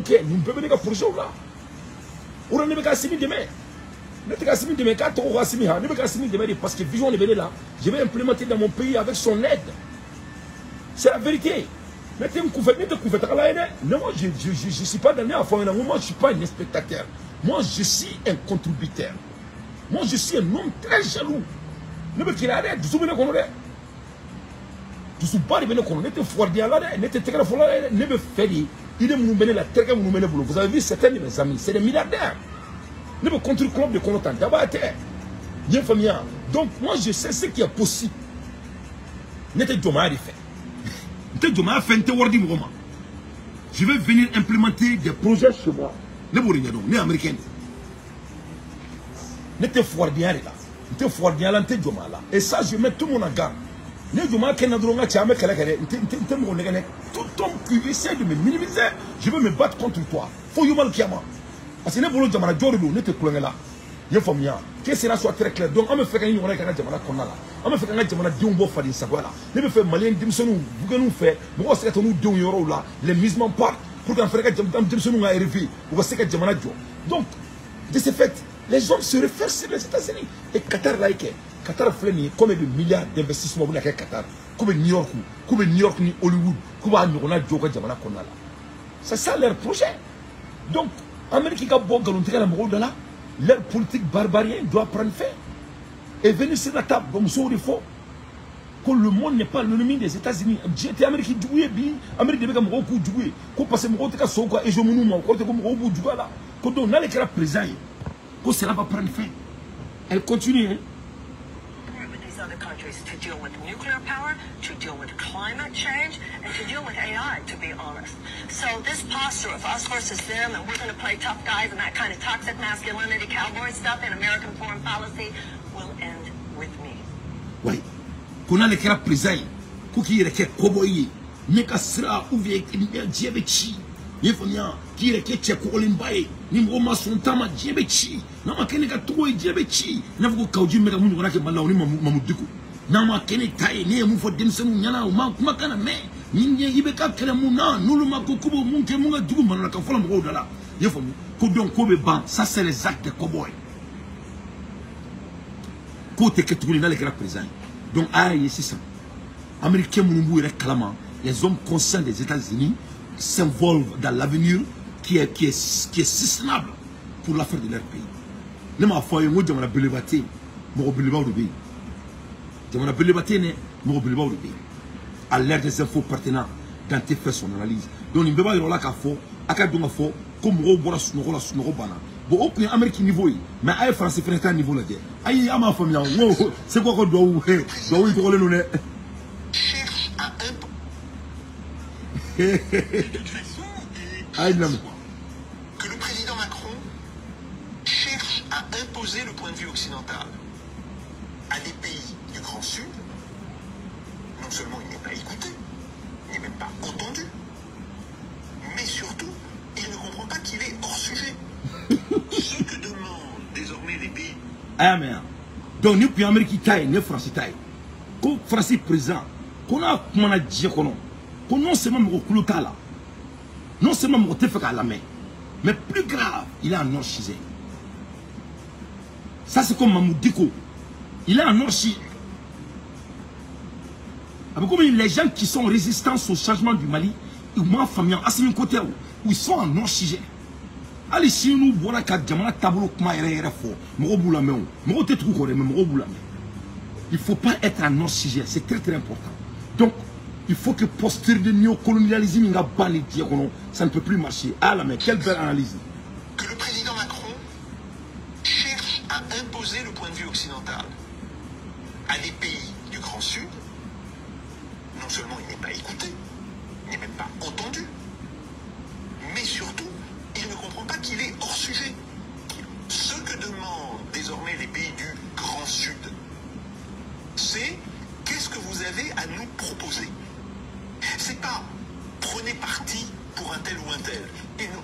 qui ont des gens qui ont des gens qui ont parce que Vision est là, je vais implémenter dans mon pays avec son aide. C'est la vérité. Non, moi je ne suis pas dans moi je ne suis pas un spectateur. Moi je suis un contributeur. Moi je suis un homme très jaloux. Ne me kirare, tu souviens qu'on est. Tu souviens pas de qu'on était fort bien là, n'était très fort là, ne me fait dire, il est mon la terre que vous menez boulot. Vous avez vu certains de mes amis, c'est des milliardaires. Ne me contre le club de Konotan, d'abord terre. Bien famille. Donc moi je sais ce qui est possible. N'était pas fait. Je vais venir implémenter des projets chez moi. Ne vous regardez pas, les Américains. N'était fort bien là. N'était fort bien là, et ça je mets tout le monde en garde. Ne Joma qui n'a droit à me caler, tout homme qui essaie de me minimiser, je vais me battre contre toi. Faut y mal qui a moi. Parce que ne voulons jamais dire de n'était plus là. Il faut bien que cela soit très clair. Donc on me fait gagner on a gagné jamana konna là. On me fait gagner jamana diombo fadi sagwala. Ne me fait malien dimsonu vous nous fait. Moi c'est que nous diom yoro là les misements part pour qu'on fasse jamana dimsonu a arrivé. On va se que jamana dio. Donc de ce fait les gens se réfèrent sur les États-Unis et Qatar like Qatar fait combien de milliards d'investissements pour la Qatar. Comme New York ni Hollywood, comme on a dio jamana konna là. C'est ça leur projet. Donc Amérique a bon galonter la mort de là. Leur politique barbarienne doit prendre fin et venir sur la table. Donc, il faut que le monde n'est pas l'ennemi des États-Unis. J'étais Amérique du Wébi, Amérique de Beaucoup du Wébi, qu'on passe mon côté et je me nomme côté comme Robo du là. Quand on a les cas présents, que cela va prendre fin. Elle continue. Other countries to deal with nuclear power, to deal with climate change, and to deal with AI, to be honest. So this posture of us versus them, and we're going to play tough guys and that kind of toxic masculinity, cowboy stuff in American foreign policy will end with me. Oui. Qu'on a les cas présents, qui est le cowboy, mais qu'à sera ouvert, diabétique. Il faut bien qu'il y ait quelqu'un qui olimbaye, ni moi son tama diabétique. Non ma kene ka trop diabétique. Na vous kaudi me ka mu ngona ke mala oni mamuduku. Na ma kene tai ne mu fo demse mu nyana ma kuma kana me. Ninye ibe ka kele mu na nulu ma ko kubo mu ke mu nga dugu manana ka fola mo dala. Il faut ko donc ko be ban, ça c'est les actes de cowboy. Côté que tout dans les grands présents. Donc aïe c'est ça. Américains mu mbu réclamant les hommes conscients des États-Unis s'involvent dans l'avenir qui est soutenable pour l'affaire de leur pays. Ne m'a fait un jamana belebate, mon beleba au pays. Jamana belebate ne, mon beleba au pays. À l'air des infos pertinents, Dante fait son analyse. Donc il ne peut pas y avoir la cafo, à quatre donc faux, comme Robora Sunoro Bana. Bon, au point américain niveau, mais à français fait un niveau là. Aïe, à ma famille, c'est quoi qu'on doit où le nez. Cherche à De toute façon, que le président Macron cherche à imposer le point de vue occidental à des pays du Grand Sud, non seulement il n'est pas écouté, il n'est même pas entendu, mais surtout, il ne comprend pas qu'il est hors sujet. Ce que demandent désormais les pays. Ah merde. Donc nous puis Amérique taille, nous Français taille. Quand Français présent, qu'on a comment on a dit qu'on non seulement mon couloir là, non seulement mon téléphone à la main, mais plus grave, il est en orchise. Ça c'est comme Mamoud Diko, il est en orchise. Comme les gens qui sont résistants au changement du Mali, ils m'ont famille à ce côté où ils sont en orchise. Allez si nous voilà qu'à Djamana tableau comment il est fort, mon bout la main, mon tête trop coré, mon bout la main. il ne faut pas être un hors-sujet, c'est très très important. Donc, il faut que posture de néocolonialisme, ça ne peut plus marcher. Ah là, mais quelle belle analyse. Que le président Macron cherche à imposer le point de vue occidental à des pays du Grand Sud. Non seulement il n'est pas écouté, il n'est même pas entendu, mais surtout, il ne comprend pas qu'il est hors sujet. Ce que demandent désormais les pays du Grand Sud, c'est qu'est-ce que vous avez à nous proposer? C'est pas prenez parti pour un tel ou un tel. Et non,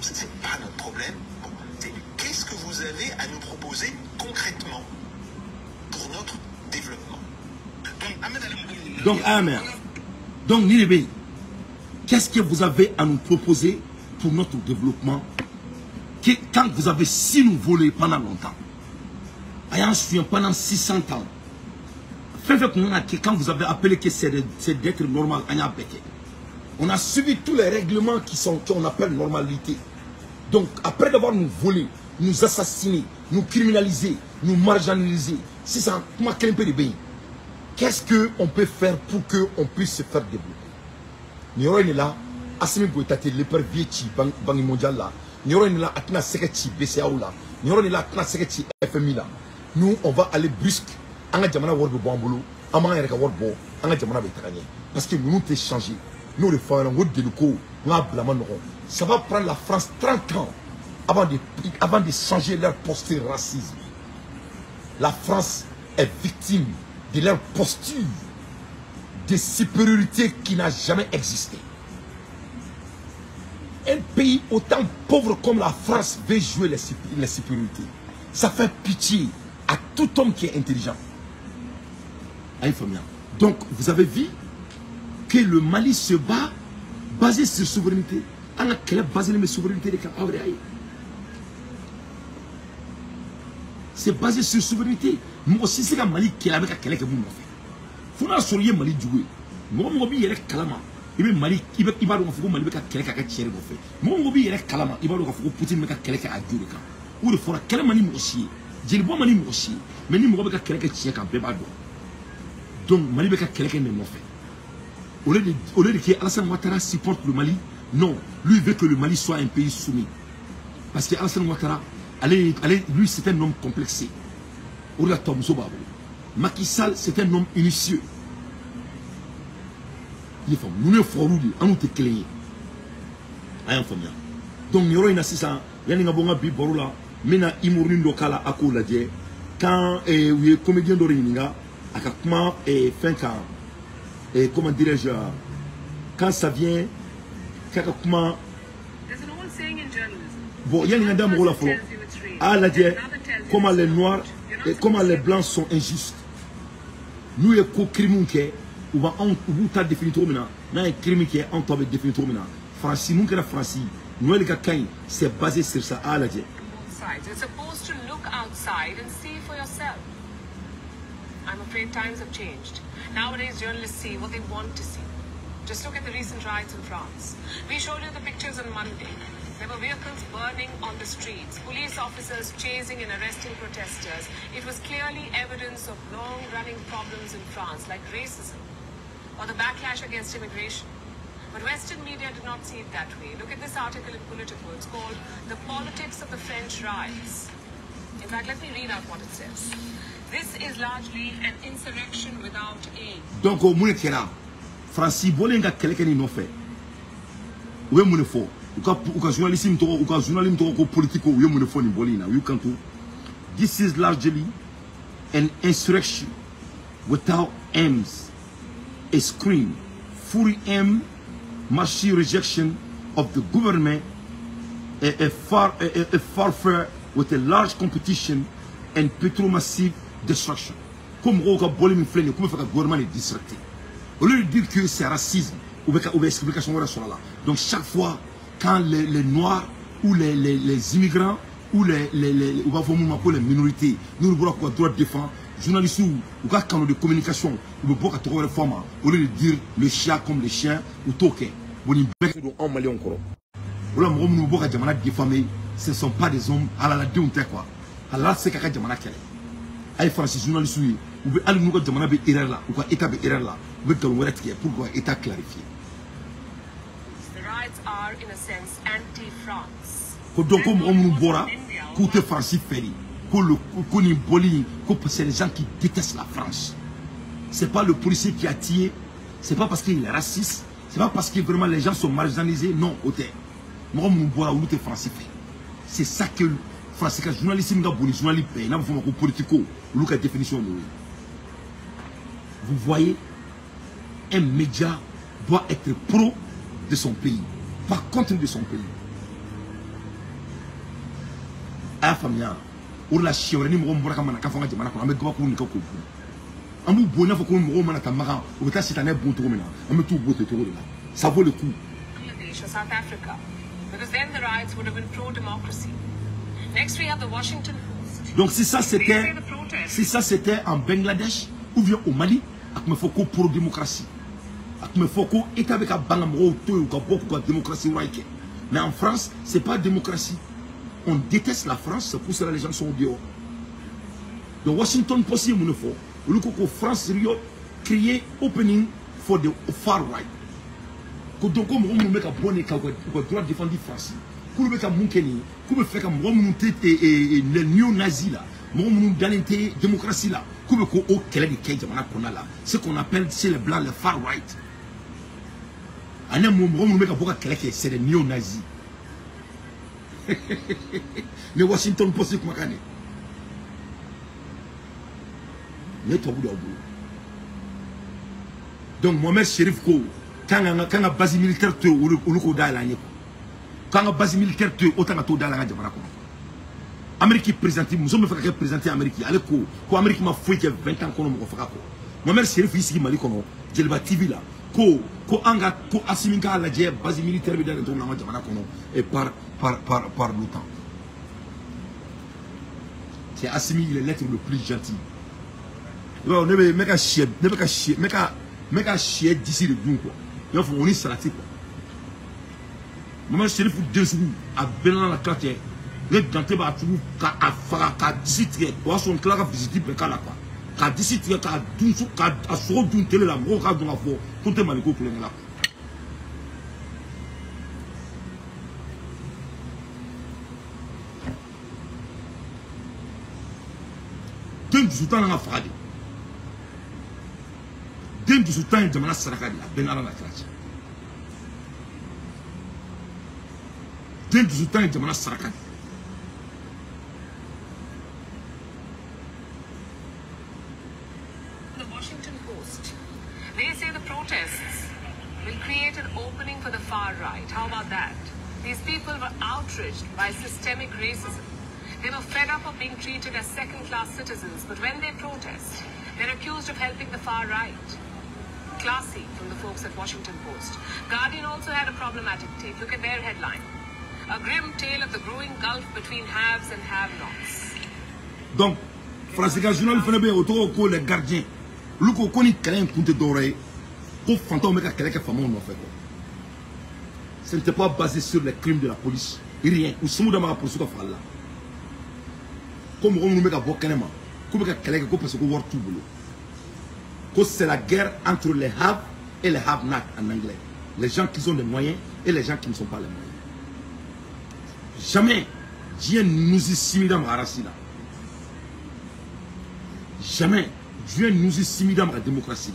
c'est pas notre problème. Bon, c'est qu'est-ce que vous avez à nous proposer concrètement pour notre développement. Donc, Amen. Donc, Nirebe, qu'est-ce que vous avez à nous proposer pour notre développement quand vous avez si nous volé pendant longtemps? Pendant 600 ans. Quand vous avez appelé que c'est d'être normal, on a suivi tous les règlements qu'on appelle normalité. Donc, après d'avoir nous volé, nous assassiné, nous criminalisé, nous marginalisé, c'est ça, qu'est-ce qu'on peut faire pour qu'on puisse se faire développer? Nous sommes là, Assimi Goïtate, le père Vieti, Bangi Mondial là, nous sommes là, Atna Seketi, BCAO là, nous sommes là, Atna Seketi, FMI là. Nous, on va aller brusque. Anga jamana worbo bambulu amanga yereka worbo anga jamana betaganye parce que nous t'ai changé nous les femmes on de ko nga blama no ça va prendre la France 30 ans avant de changer leur posture racisme. La France est victime de leur posture de supériorité qui n'a jamais existé. Un pays autant pauvre comme la France veut jouer les supériorités. Ça fait pitié à tout homme qui est intelligent. Donc, vous avez vu que le Mali se bat basé sur souveraineté. On a quelle base de souveraineté de c'est basé sur souveraineté. Moi aussi, c'est le Mali qui est avec quelqu'un qui m'a fait. Il faut que vous Mali jouer. Moi, je suis avec Kalama. Il va Mali, il va faire Mali avec quelqu'un qui a tiré. Moi, je suis avec Kalama. Il va faire Poutine avec quelqu'un qui a tiré. Ou le fera quel Mali aussi. J'ai le bon Mali aussi. Mais nous, je suis avec quelqu'un qui a tiré. Donc, Mali avec quelqu'un qui m'a fait. Au lieu de que Alassane Ouattara supporte le Mali, non. Lui veut que le Mali soit un pays soumis. Parce que Alassane Ouattara, lui, c'est un homme complexé. Macky Sall, c'est un homme initieux. Nous ne faisons pas de clés. Donc, nous avons une assistance. Nous avons un biborola. Maintenant, il y a un quand il y a comédien d'Orininga, comment dirais-je, quand ça vient, comment. Bon, il y a une dame comment les noirs et comment les blancs sont injustes. Nous, il y a un crime qui est, ou on défini trop maintenant, il y a un crime qui est en train de définir trop maintenant. Francis, nous, Francis, nous, les gars, c'est basé sur ça. Ah, la You're supposed to look outside and see for yourself. I'm afraid times have changed. Nowadays, journalists see what they want to see. Just look at the recent riots in France. We showed you the pictures on Monday. There were vehicles burning on the streets, police officers chasing and arresting protesters. It was clearly evidence of long-running problems in France, like racism or the backlash against immigration. But Western media did not see it that way. Look at this article in Politico. It's called The Politics of the French Riots. In fact, let me read out what it says. This is largely an insurrection without aim. Donc, au moins, Francis Bolenga, quelqu'un qui n'a fait. Où est mon effort? Ou quand journalisme, ou quand journalisme politique, où est mon effort? This is largely an insurrection without aims. A scream, full aim. Massive rejection of the government, a warfare with a large competition and massive destruction. Comme Roka Bolim Flame, comme le gouvernement est distracté. Au lieu de dire que c'est racisme, ou explication sur là. Donc chaque fois, quand les Noirs ou les immigrants ou les minorités, nous voulons quoi droit de défense, journalistes ou quand canaux de communication, ou beaucoup de réformes, au lieu de dire le chien comme le chien ou token. En Mali encore. Ce ne sont pas des hommes à la déonté quoi. À la c'est qu'à Jamana Kele. Aïe Francis journaliste ou bien aller nous demander erreur là ou quoi état erreur là ou bien qu'on retire pourquoi état clarifié. The riots are in a sense anti-France. Donc comme on nous bora, côté français ferry, c'est les gens qui détestent la France. C'est pas le policier qui a tiré, c'est pas parce qu'il est raciste, c'est pas parce que vraiment les gens sont marginalisés, non, côté. Moi on nous bora ou nous français fait. C'est ça que français que journaliste n'a pas journaliste paye, n'a pas fait politico, ou la définition de. Vous voyez, un média doit être pro de son pays, pas contre de son pays. À la famille, ou la chienne, ni mon bras comme un café, on a mis quoi pour une coco. On m'a bonne fois qu'on me remet à Maran, ou ta c'est un bon tour maintenant. On me tout beau de tour là. Ça vaut le coup. South Africa, because then the riots would have been pro-democracy. Next we have the Washington Post. Donc si ça c'était en Bangladesh ou bien au Mali, ak me faut pour démocratie. Ak me faut ko état avec un bangamro ou beaucoup de démocratie right. Mais en France, c'est pas démocratie. On déteste la France, c'est pour ça que les gens sont dehors. Donc Washington Post il me faut. Le coup France sérieux créer opening for the far right. Donc comme on me met à bonne école pour droit défendre France. Pour le mettre à Moukeni, pour me faire comme on nous et les néo-nazis là, on nous donne démocratie là. Comme au quel est qu'on a là, ce qu'on appelle c'est les blancs, les far right. Un moment on nous met à beaucoup de c'est les néo-nazis. Mais Washington Post c'est comment on est. Donc Mohamed Chérif Ko, quand la base militaire te ou le Koda la quand la base militaire te autant que Toda la Jamara. Amérique présente, nous sommes fait présenter Amérique. Allez ko Amérique m'a fouillé 20 ans qu'on me fera ko. Mohamed Chérif ici Mali kono, Jelba TV là. Ko anga ko asiminka la base militaire bi dans le Jamara kono et par l'OTAN. C'est assimilé les lettres le plus gentil. On ne peut pas chier d'ici le bout quoi. Il faut on est salaté quoi. Moi je suis pour 2 jours à Benin la claque. Le dante va tout à faire à 18 heures. On son claque à visiter le cas là quoi. À 18 heures à 12 à sur d'une télé la gros cas dans la voie. Tout est mal pour le là. Donc je t'en ai fait. Den du sultan de Jamana Sarakadi, Benara la classe. Den du sultan de Jamana Sarakadi. The Washington Post. They say the protests will create an opening for the far right. How about that? These people were outraged by systemic racism. They were fed up of being treated as second-class citizens, but when they protest, they're accused of helping the far right. Classy from the folks at Washington Post. Guardian also had a problematic take. Look at their headline. A grim tale of the growing gulf between haves and have-nots. Donc, France journal fait bien autour ko les gardiens. Lu ko koni kalen kunte doré. Ko fantôme ka kelen ka famon no fait quoi. Ce n'était pas basé sur les crimes de la police. Rien. Ou sumu da ma police ko falla. Comme on nous met à boire kanema. Ko ka kelen ko parce que war tout boulot. C'est la guerre entre les have et les have-not en anglais. Les gens qui ont les moyens et les gens qui ne sont pas les moyens. Jamais Dieu nous y simile dans la race. Jamais Dieu nous y simile dans la démocratie.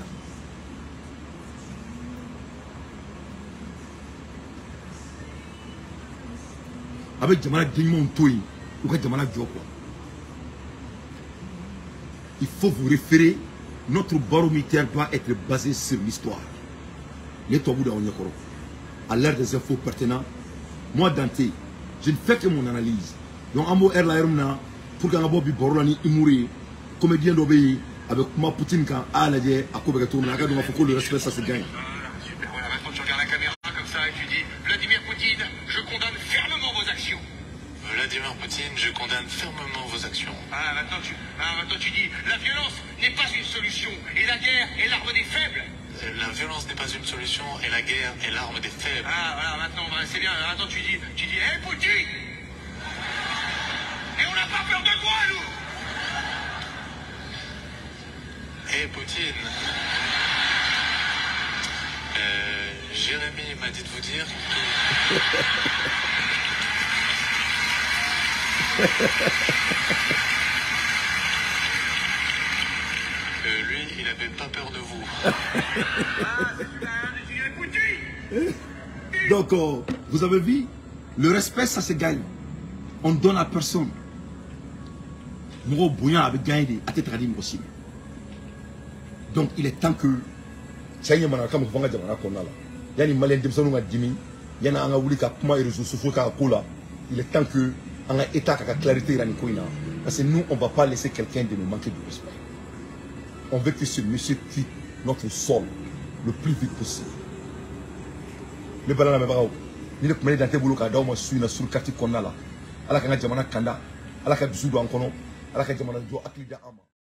Avec Jamana Guignon Toy ou avec Jamana Diokwa. Il faut vous référer. Notre baromètre doit être basé sur l'histoire. À l'ère des infos pertinents, moi Dante, je ne fais que mon analyse. Donc à moi Erlaïrumna, pour qu'un Bobi Borolani Imouri, comédien d'obéi, avec moi Poutine quand à la guerre, à Kobegato, mais il faut que le respect ça se gagne. Super, voilà, maintenant tu regardes la caméra comme ça et tu dis Vladimir Poutine, je condamne fermement vos actions. Vladimir Poutine, je condamne fermement vos actions. Maintenant tu dis la violence n'est pas une solution et la guerre est l'arme des faibles. La violence n'est pas une solution et la guerre est l'arme des faibles. Voilà, maintenant c'est bien. Maintenant tu dis hé Poutine. Et on n'a pas peur de toi, nous. Et Poutine, Jérémy m'a dit de vous dire que lui, il n'avait pas peur de vous. Donc, vous avez vu, le respect, ça se gagne. On donne à personne. Donc, il est temps que il y a il est temps que on a état la clarité parce que nous on va pas laisser quelqu'un de nous manquer de respect. On veut que ce monsieur quitte notre sol le plus vite possible. Le balana me barao ni le kumele dante bulu ka daw ma suina sur quartier konna la ala ka jamana kanda ala ka bisu do an kono ala ka jamana jo akida ama